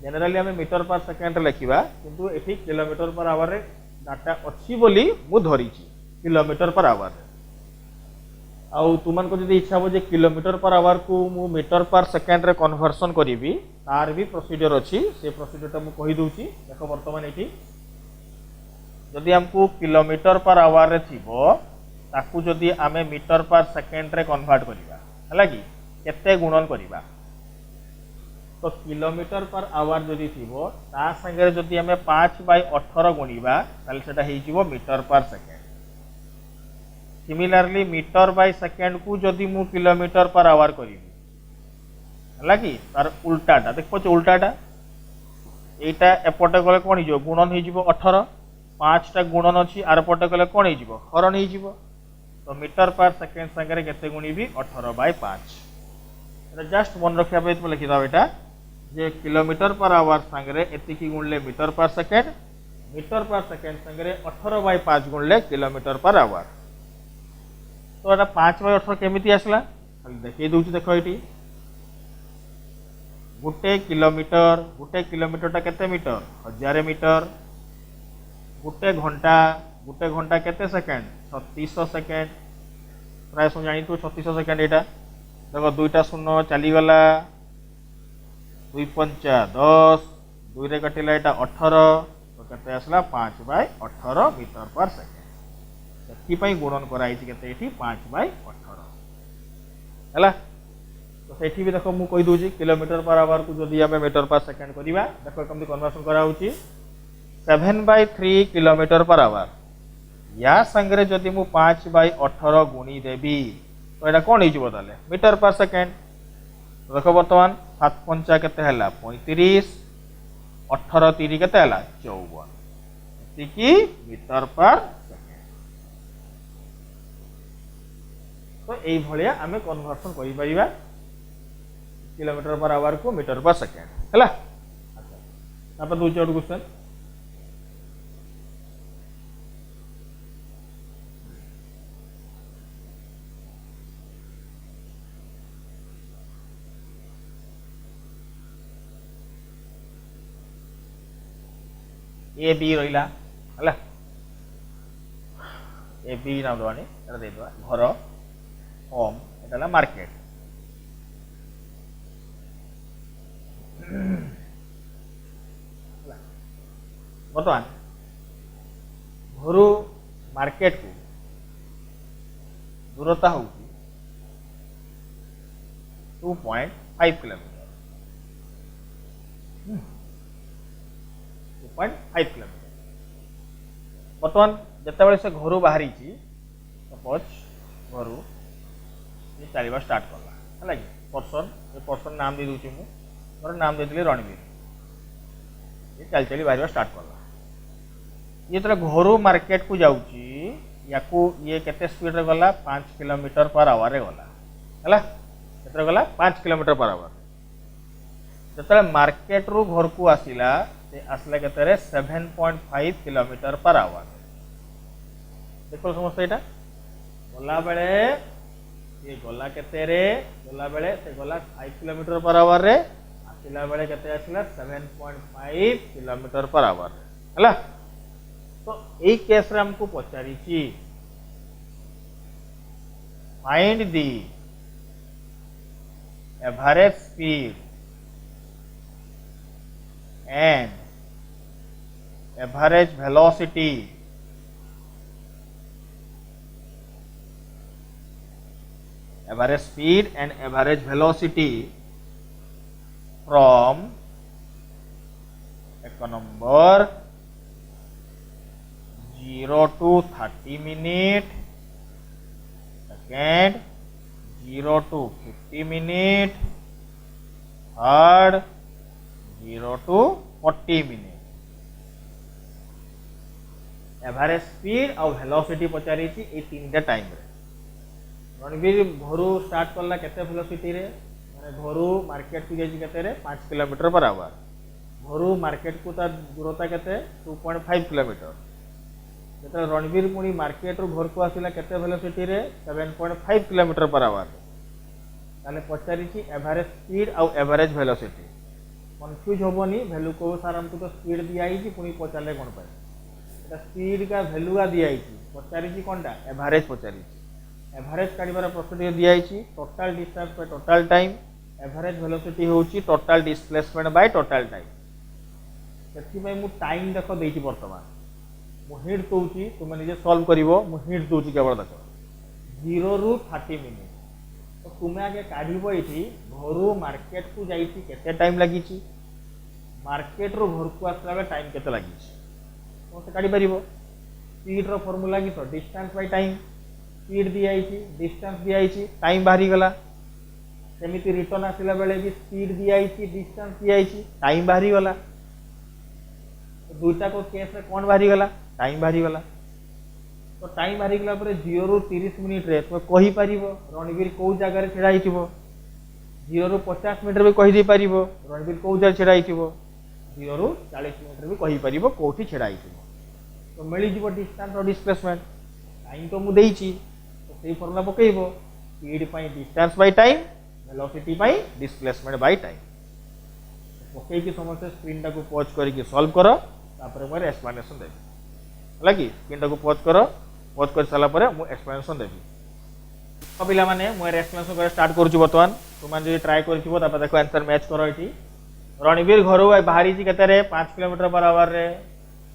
जनरली हमें मीटर पर सेकेंड लिखा किंतु एठी किलोमीटर पर आवर रे डाटा अच्छी बोली मु धरीची किलोमीटर पर आवर। आउ तुमन को जदी इच्छा हो जे किलोमीटर पर आवर को मु मीटर पर सेकेंड रे कन्वर्सन करीबी तार भी प्रोसीजर अछि। से प्रोसीजर टा मु कहि दूची। देखो वर्तमान एठी जदी हमको किलोमीटर पर आवर रे थिबो ताकू जदी आमे मीटर पर सेकेंड रे कन्वर्ट करिबा हला कि केते गुणन करिबा। तो किलोमीटर पर आवर जदि थीबो ता संगे जदि हमें 5/18 गुणिबा ताले सेटा हेइ जिवो metre per second. Similarly metre by second को जदि मु किलोमीटर पर आवर करिबी हला कि तार उल्टाटा देखो छ उल्टाटा एटा एपटे गले कोन हिजो गुणन हेइ जिवो 18। 5 टा गुणन अछि आर पटे गले कोन हेइ जिवो हरण हेइ जिवो। तो मीटर पर सेकेंड संगे केते गुणिबी 18/5। एटा जस्ट मन रखिया पे तो लिखि दाओ एटा जे किलोमीटर पर आवर संगे एतिकी गुणले मीटर पर सेकेंड संगे 18/5 गुणले किलोमीटर पर आवर। तो एटा 5/18 केमिति आसला देखै दउची। देखो एटी गुटे किलोमीटर टा केते मीटर 1000 मीटर। गुटे घंटा केते सेकेंड 3600 सेकेंड। प्राय सब जानि तो 3600 सेकेंड एटा। देखो दुईटा शून्य चली गला 2 5 10 2 रे कटिला एटा 18। तो केते आसला 5/18 मीटर पर सेकेंड। सेति पई गुणन कराई छि केते एठी 5/18 हला। तो सेठी भी देखो मु कहि दोजी किलोमीटर पर आवर को जदी हमें मीटर पर सेकेंड करिबा देखो कमति कन्वर्सन करा होची 7/3 किलोमीटर पर आवर। या संगे जदी मु 5/18 गुणी देबी तो एटा कोन हिजबो ताले मीटर पर सेकेंड। तो देखो वर्तमान 7 5 केते हला 35 18 3 केते हला 54 एतिकी मीटर पर सेकेंड। तो एई भलिया हमें कन्वर्सन करि परिबा किलोमीटर पर आवर को मीटर पर सेकेंड हला। अच्छा तापर दूसरा क्वेश्चन ए बी रहिला हला। ए बी नाम दवानी एटा दे दवा घर होम एटा मार्केट। बर्तमान घर मार्केट को दूरता हो 2.5 किलोमीटर 2.5 किलोमीटर। बर्तमान जिते से घर बाहरी सपोज घर ये चलवा स्टार्ट कला है कि पर्सन नाम दे दूसरी मुझे नाम देती रणवीर। ये चल चली बाहर स्टार्ट कला। ये जो घर मार्केट को जाऊँगी ये केते स्पीड रे गला 5 किलोमीटर पर आवर रे गला है केते गला 5 किलोमीटर पर आवर। जो मार्केट रू घर को आसला से आसला केते 7.5 किलोमीटर पर आवर। देखो समस्या यहाँ गला बेले ये गला केते रे गला बेले से गला 5 किलोमीटर पर आवर रे आसला बेले केते आसला 7.5 किलोमीटर पर आवर है। तो यही केस रे हमको पचारी find the average speed and average velocity from a एक number 0 to 30 minute, second 0 to 50 minute, third 0 to 40 minute. Average speed और वेलोसिटी पचारी ये तीन टाइम रे। रणवीर घर स्टार्ट कला केते वेलोसिटी रे, माने घर मार्केट को जाई केते रे 5 किलोमीटर पर आवर। घर मार्केट को तार दूरता केते 2.5 किलोमीटर। जेते रणवीर पुणी मार्केट रो घर को आसिला केते वेलोसिटी रे 7.5 किलोमीटर पर आवर। ताले पचारी एवरेज स्पीड और एवरेज वेलोसिटी। कन्फ्यूज होबनी, वैल्यू को सार हमको तो स्पीड दिया ही पुणी पचारे कौन पाए स्पीड का वैल्यू का दिया पचारी कौन टा एवरेज पचारी। एवरेज काढ़ार प्रोसीजर दिया total distance by total time. Average velocity होची total displacement by total time. से मु टाइम देख देती बर्तमान मु हिंट दूसरी तुम निजे सॉल्व करिवो। मु हिंट दूसरी केवल देख 0 ରୁ 30 मिनिट। तो तुम्हें आगे काढ़ ये घर मार्केट को जाइए केते टाइम लगी, मार्केट रो घर को आसला बेले टाइम केते लगी तुम काढ़ी पार। स्पीड रो फॉर्मूला कि तो डिस्टेंस बाय टाइम। स्पीड दिया डिस्टेंस दिया टाइम बाहरी गला। सेमिति रिटर्न आसला बेले भी स्पीड दिया डिस्टेंस दिया टाइम बाहरी गला। तो दुईटा को केस रे कौन बाहरी गला टाइम बाहरी गला। तो टाइम बाहरी गला पर 0 ରୁ 30 मिनिट रे तुम कहि पारिबो रणवीर को जगह छेड़ा हिथिबो। 0 ରୁ 50 मिनिट भी कहि दे पारिबो रणवीर को जगह छेड़ा हिथिबो। 0 ରୁ 40 मिनिट भी कहि पारिबो कोठी छेड़ा हिथिबो। तो मिली जीवो डिस्टेंस और डिस्प्लेसमेंट। टाइम तो मु देइची तो सेही फॉर्मूला पकेइबो स्पीड पाई डिस्टेंस बाय टाइम, वेलोसिटी पाई डिस्प्लेसमेंट बाय टाइम। पकई की समस्त स्क्रीन टाको पॉज करके सॉल्व करो तापर मोर एक्सप्लेनेशन देबी। हला कि स्क्रीन टाको पॉज करो, पॉज कर साला परे मु एक्सप्लेनेशन देबी। तो पिला माने मोर एक्सप्लेनेशन करे स्टार्ट करूची बर्तमान। तुम जे ट्राई करथिबो तापर देखो आंसर मैच करो। एठी रणवीर घरो बाहरी जी केते रे 5 किलोमीटर पर आवर रे।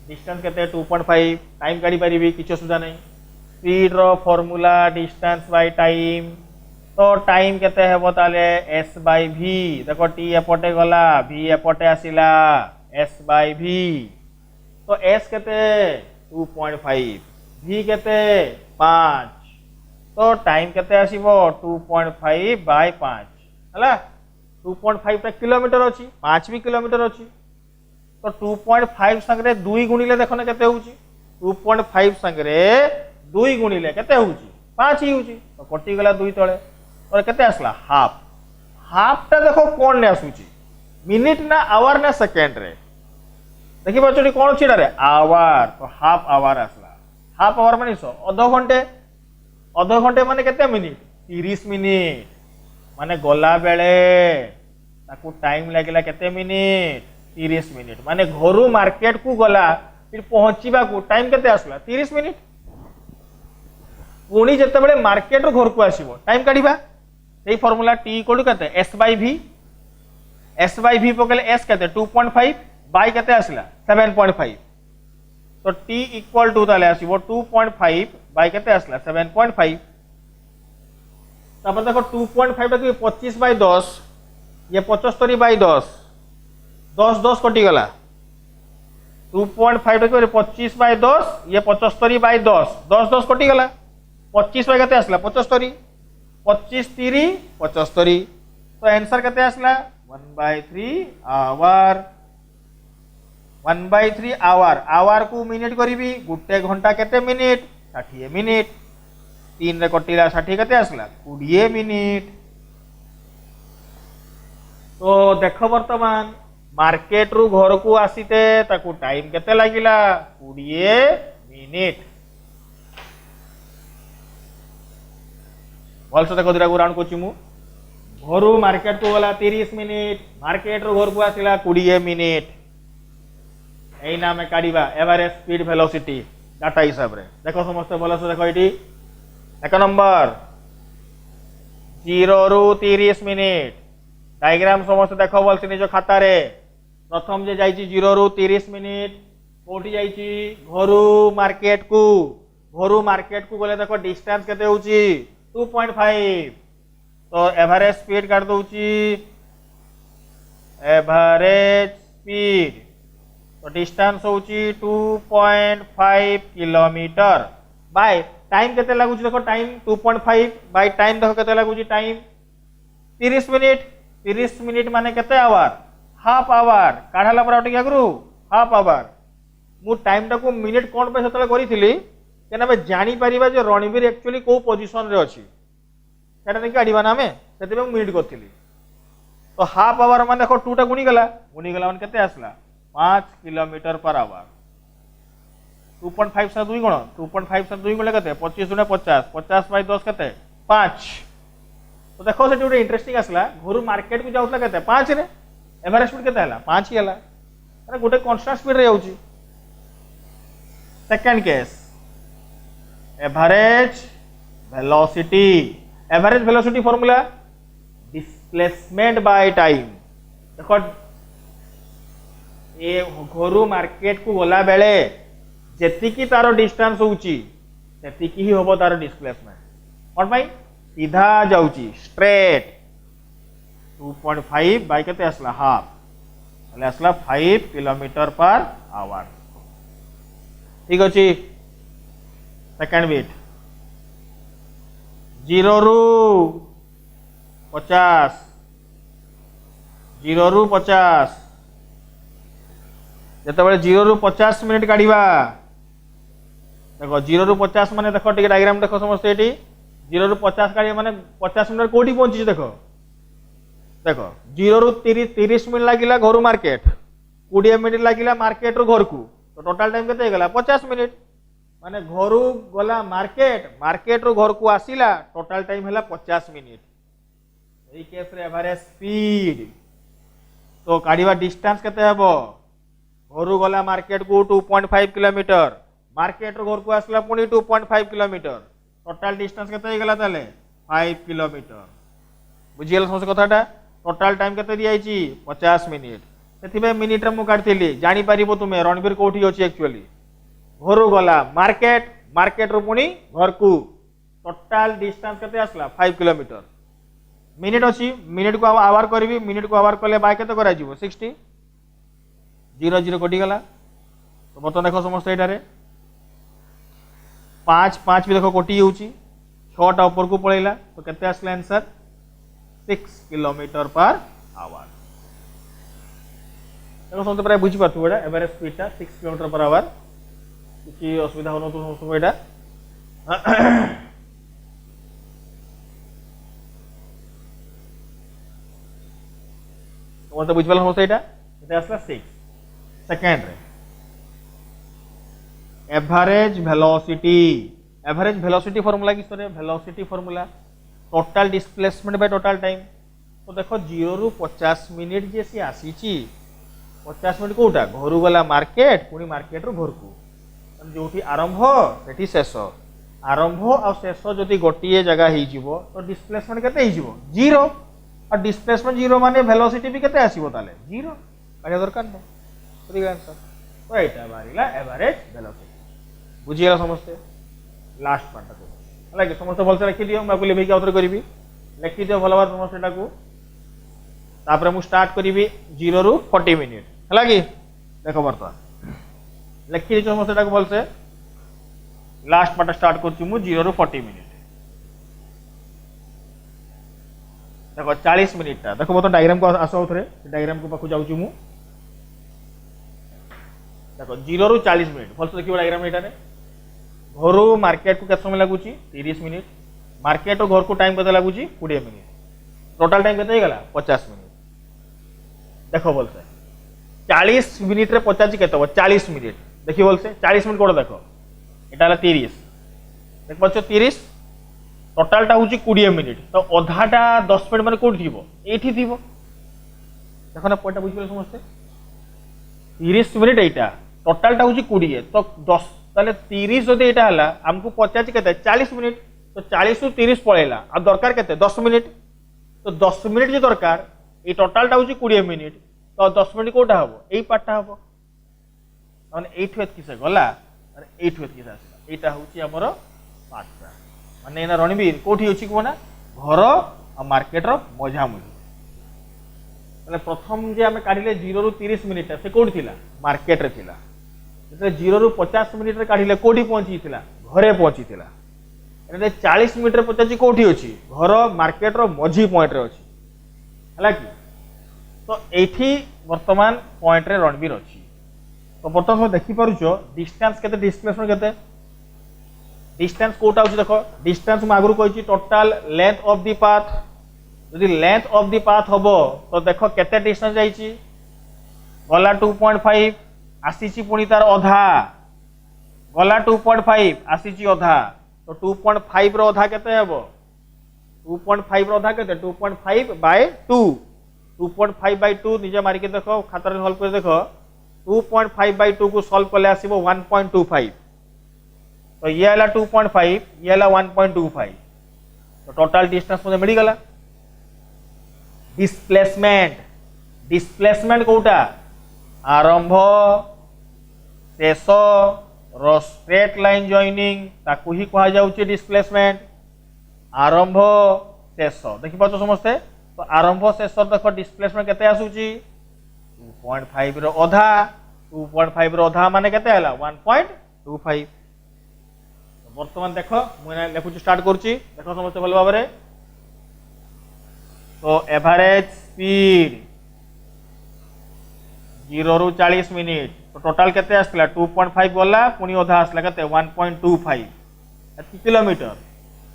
डिस्टेंस केते 2.5। टाइम काढी परिबी किछ सुधा नहीं। स्पीड रो फॉर्मूला डिस्टेंस बाय टाइम। तो टाइम केते हेबो ताले s बाय v। देखो t एपटे गला v एपटे आसिला s बाय v। तो s केते 2.5, v केते 5। तो टाइम केते आसीबो 2.5 बाय 5 हला। 2.5 टा किलोमीटर अछि, 5 भी किलोमीटर अछि। तो 2.5 संगरे 2 गुणिले देखो ना केते होउची। 2.5 संगरे 2 गुणिले केते होउची 5 ही होउची। तो कटि गला 2 तळे और केते आसला हाफ। हाफ टा देखो कोन ने आसुची मिनिट ना आवर ना सेकंड रे। देखि बचडी कोन छिडा रे आवर। तो हाफ आवर आसला। हाफ आवर माने आधा घंटे। आधा घंटे माने केते मिनिट 30 मिनिट। माने गला बेले ताकू टाइम लागला केते मिनिट 30 मिनिट। माने घरू मार्केट को गला फिर पहुंचीबा को टाइम केते आसला 30 मिनिट। पुणी जते बेले मार्केट रो घर को आसीबो टाइम काढिबा सेही फार्मूला t इक्वल टू केते s by v। s by v पकले s केते 2.5 बाय केते आसला 7.5। तो t इक्वल टू ताले आसीबो 2.5 बाय केते आसला 7.5। तापर देखो 2.5 टा 25 बाय 10 ये 75 बाय 10 10 10 कटि गला। 2.5 टा 25 बाय 10 ये 75 बाय 10 10 10 कटि गला। 25 बाय केते आसला 75। 25 3 75। तो आंसर केते आसला 1/3 आवर। 1/3 आवर। आवर को मिनिट करिवि गुटे घंटा केते मिनिट 60 मिनिट। 3 रे कटिला 60 केते आसला 20 मिनिट। तो देखो वर्तमान मार्केट रु घर को आसीते ताकू टाइम केते लागिला 20 मिनिट। भलसे देखो दुरा को राउंड कोची मु। घरू मार्केट को गला 30 मिनिट, मार्केट रो घर को आसिला 20 मिनिट। एई नामे काढिबा एवरेज स्पीड वेलोसिटी डाटा हिसाब रे। देखो समस्त भलसे देखो एटी एक नंबर 0 ରୁ 30 मिनिट। डायग्राम समस्त देखो भलसे निज खाता रे। प्रथम जे जाइची 0 ରୁ 30 मिनिट कोठी जाइची घरू मार्केट को। घरू मार्केट को गले देखो डिस्टेंस केते होची 2.5। तो एवरेज स्पीड काट दउची एवरेज स्पीड। तो डिस्टेंस होची 2.5 किलोमीटर बाय टाइम केते लागुची देखो टाइम 2.5 बाय टाइम देखो केते लागुची टाइम 30 मिनिट 30 मिनिट माने केते आवर हाफ आवर काढाला पर आउट आगरू हाफ आवर मु टाइम टाको मिनिट कोन पे सतले करिथिली केना बे जानि परिबा जे रणवीर एक्चुअली को पोजीशन रे अछि सेटा नै काढिबा ना हमें सेते में मिनिट करथिली तो हाफ आवर माने देखो 2 टा गुणी गला माने केते आसला 5 किलोमीटर पर आवर 2.5 से 2 गुण 2.5 से 2 गुण केते 25 गुणे 50 50 बाय 10 केते 5 तो देखो सेठी उठे इंटरेस्टिंग आसला घरु मार्केट को जाउतला केते 5 रे एवरेज स्पीड केते हला 5 ही हला माने गोटे कांस्टेंट स्पीड रे जाउची second case average velocity formula displacement by time देखो ए घरु मार्केट को गला बेले जेतिकी तारो डिस्टेंस होउची सेतिकी ही होबो तारो डिस्प्लेसमेंट कोन भाई सीधा जाउची स्ट्रेट 2.5 बाय केते असला हाफ એટલે असला 5 किलोमीटर पर आवर ठीक अछि सेकंड बिट 0 रु 50 0 रु 50 जेतेबेले 0 रु 50 मिनिट काढिबा देखो 0 रु 50 माने देखो टिके डायग्राम देखो समस्त एटी 0 रु 50 काढिबा माने 50 मिनिट कोठी पहुंची देखो देखो 0 रु 30 मिनिट लागिला घरु मार्केट 20 मिनिट लागिला मार्केट रो घर को तो टोटल टाइम केते गेला 50 मिनिट माने घरु गला मार्केट रो घर को आसीला टोटल टाइम हैला 50 मिनिट एई केस रे एवरेज स्पीड तो काढिबा डिस्टेंस केते हेबो घरु गला मार्केट को 2.5 किलोमीटर मार्केट रो घर को आसला पुनी 2.5 किलोमीटर टोटल डिस्टेंस केते गेला ताले 5 किलोमीटर बुझियल समझ कथाटा टोटल टाइम केते दिया आइची 50 मिनिट सेथिबे मिनिट रे मु काढथिली जानि परिबो तुमे रणवीर कोठी अछि एक्चुअली घरु गला मार्केट रो पुनी घर को टोटल डिस्टेंस केते आसला 5 किलोमीटर मिनिट अछि मिनिट को आवर करबी मिनिट को आवर कले बाय केते करा जिवो 60 0 0 कटि गला तो बतो देखो समस्त एटारे 5 5 भी देखो कटि होउची 6 टा ऊपर को पळैला तो केते आसला आंसर 6 किलोमीटर पर आवर देखो समस्त प्राय बुझी पाथु एटा एवरेज स्पीड ता 6 किलोमीटर पर आवर कि असुविधा होनो तो समस्त एटा तो बुझी पाला समस्त एटा एटा आसला 6 सेकेंड रे एवरेज वेलोसिटी फार्मूला किस रे velocity formula total displacement bye total time तो देखो 0 रु 50 मिनिट जे सी आसीची 50 मिनिट कोटा घरु गला मार्केट पुनी मार्केट रो घर को जोठी आरंभ सेठी शेष आरंभ आ शेष जदि गोटिए जगह ही जीवो तो डिस्प्लेसमेंट केते ही जीवो 0 और डिस्प्लेसमेंट 0 माने वेलोसिटी भी केते आसीबो ताले 0 काया दरकार न ठीक आंसर तो एटा बारिला एवरेज वेलोसिटी बुझियला समझते लास्ट पार्ट को लागे समस्त भलसे लिखि दियो मैं लिखि आउटर करबी लिखि दियो भल बार समस्त एटा को तापर मु स्टार्ट करबी 0 रु 40 मिनिट हला कि देखो बर्तमान लिखि दियो समस्त एटा को भलसे लास्ट पार्ट स्टार्ट करछु मु 0 रु 40 मिनिट देखो 40 मिनिट ता देखो बतो डायग्राम को आसो उथरे डायग्राम को पाखु जाउछु मु देखो 0 रु 40 मिनिट भलसे देखियो डायग्राम एटा रे घरु मार्केट को केते समय लागुची 30 मिनिट मार्केट और घर को टाइम केते लागुची 20 मिनिट टोटल टाइम केते गेला 50 मिनिट देखो बोलसे 40 मिनिट रे 50 केते हो 40 मिनिट देखि बोलसे 40 मिनिट कोड देखो एटा हला 30 देख पछो 30 टोटल टा होची 20 मिनिट तो अधाटा 10 मिनिट माने कोड थिबो एठी थिबो देखो ना पॉइंट बुझिबो समझते 30 मिनिट एटा टोटल टा होची 20 तो 10 ताले 30 जदि एटा हला हमको 50 केते 40 मिनिट तो 40 रु 30 पळेला आ दरकार केते 10 मिनिट तो 10 मिनिट जे दरकार ए टोटल टा होची 20 मिनिट तो 10 मिनिट कोटा हबो एई पार्टटा हबो माने 8 वेत किसे गला अरे 8 वेत किसे आसीला एटा होची हमर पार्टटा माने एना रणवीर कोठी होची कोना घर आ मार्केट रो मझा मुझी ताले प्रथम जे आमे काढिले 0 रु 30 मिनिट से कोठी थिला मार्केट रे थिला जते 0 रु 50 मिनिट रे काढिले कोठी पहुंची थिला घरे पहुंची थिला एने 40 मिनिट रे पचाची कोठी अछि घर मार्केट रो मझी पॉइंट रे अछि हला कि तो एठी वर्तमान पॉइंट रे रणबीर अछि तो वर्तमान देखि पारुछो डिस्टेंस केते डिस्प्लेसमेंट केते डिस्टेंस कोटा अछि देखो डिस्टेंस म आगरु कहिछि total length of the path यदि लेंथ ऑफ द पाथ हबो तो देखो केते डिस्टेंस जाईछि गला 2.5 आसीछि पुनी तार आधा गला 2.5 आसीछि आधा तो 2.5 रो आधा केते हेबो 2.5 रो आधा केते 2.5 बाय 2 2.5 बाय 2 निजे मारी के देखो खाता रे सॉल्व कर देखो 2.5 बाय 2 को सॉल्व करले आसीबो 1.25 तो ये हला 2.5 ये हला 1.25 तो टोटल डिस्टेंस मते मिली गला डिस्प्लेसमेंट डिस्प्लेसमेंट कोटा आरंभ शेष रो स्ट्रेट लाइन जॉइनिंग ताकू ही कहा जाउची डिस्प्लेसमेंट आरंभ शेष देखि पाछो समस्ते तो आरंभ शेष देखो डिस्प्लेसमेंट केते आसुची 2.5 रो आधा 2.5 रो आधा माने केते हला 1.25 वर्तमान देखो मुझे लिखुची स्टार्ट करूची देखो समस्त भल भाव तो एवरेज स्पीड 0 रु 40 मिनिट तो टोटल केते आसला 2.5 गला पुनी ओधा आसला केते 1.25 एति किलोमीटर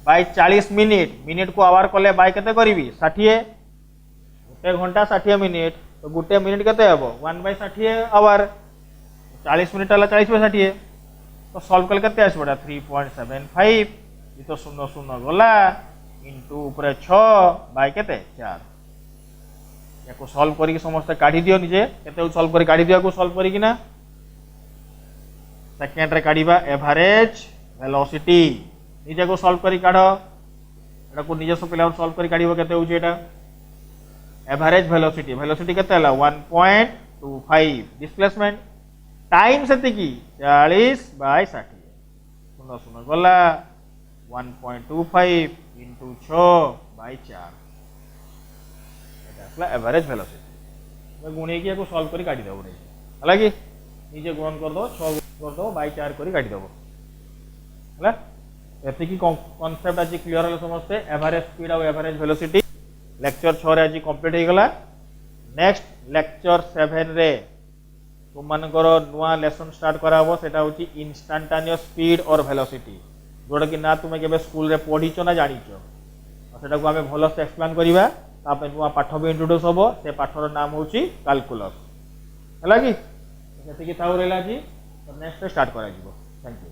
बाय 40 मिनिट मिनिट को आवर कले बाय केते करिवि 60 1 घंटा 60 मिनिट तो गुटे मिनिट केते हेबो 1/60 आवर 40 मिनिट हला 40/60 तो सॉल्व कल केते आसबडा 3.75 ये तो 0 0 गला इनटू ऊपर 6 बाय केते 4 याको सॉल्व करी समस्त काढी दियो निजे केते सॉल्व करी काढी दियो को सॉल्व करी किना सेकंड रे काढीबा एवरेज वेलोसिटी निजे को सॉल्व करी काढो एटा को निजे सब पिला सॉल्व करी काढीबो केते होची एटा एवरेज वेलोसिटी वेलोसिटी केते हला 1.25 डिस्प्लेसमेंट टाइम सेति की 40 बाय 60 0 0 गला 1.25 into 6 by 4 Etah average velocity गुणे की को सॉल्व करी काटी देबो हला कि निजे गुणन कर दो 6 कर दो बाय 4 करी काटी देबो हला एते की कांसेप्ट आज क्लियर हला समझते एवरेज स्पीड और एवरेज वेलोसिटी लेक्चर 6 रे आज कंप्लीट हे गला नेक्स्ट लेक्चर 7 रे तुम मानकर नुआ लेसन स्टार्ट कराबो सेटा होची इंस्टैंटेनियस स्पीड और वेलोसिटी जोड़ा कि ना तुम के स्कूल रे पढ़ीच ना जानिच सेटा को आमे भलो से एक्सप्लेन करिवा तापे नुआ पाठ भी इंट्रोड्यूस होबो से पाठर नाम होची कैलकुलस हला कि सेति कि थाउ रेला जी नेक्स्ट स्टार्ट करा जिवो थैंक यू।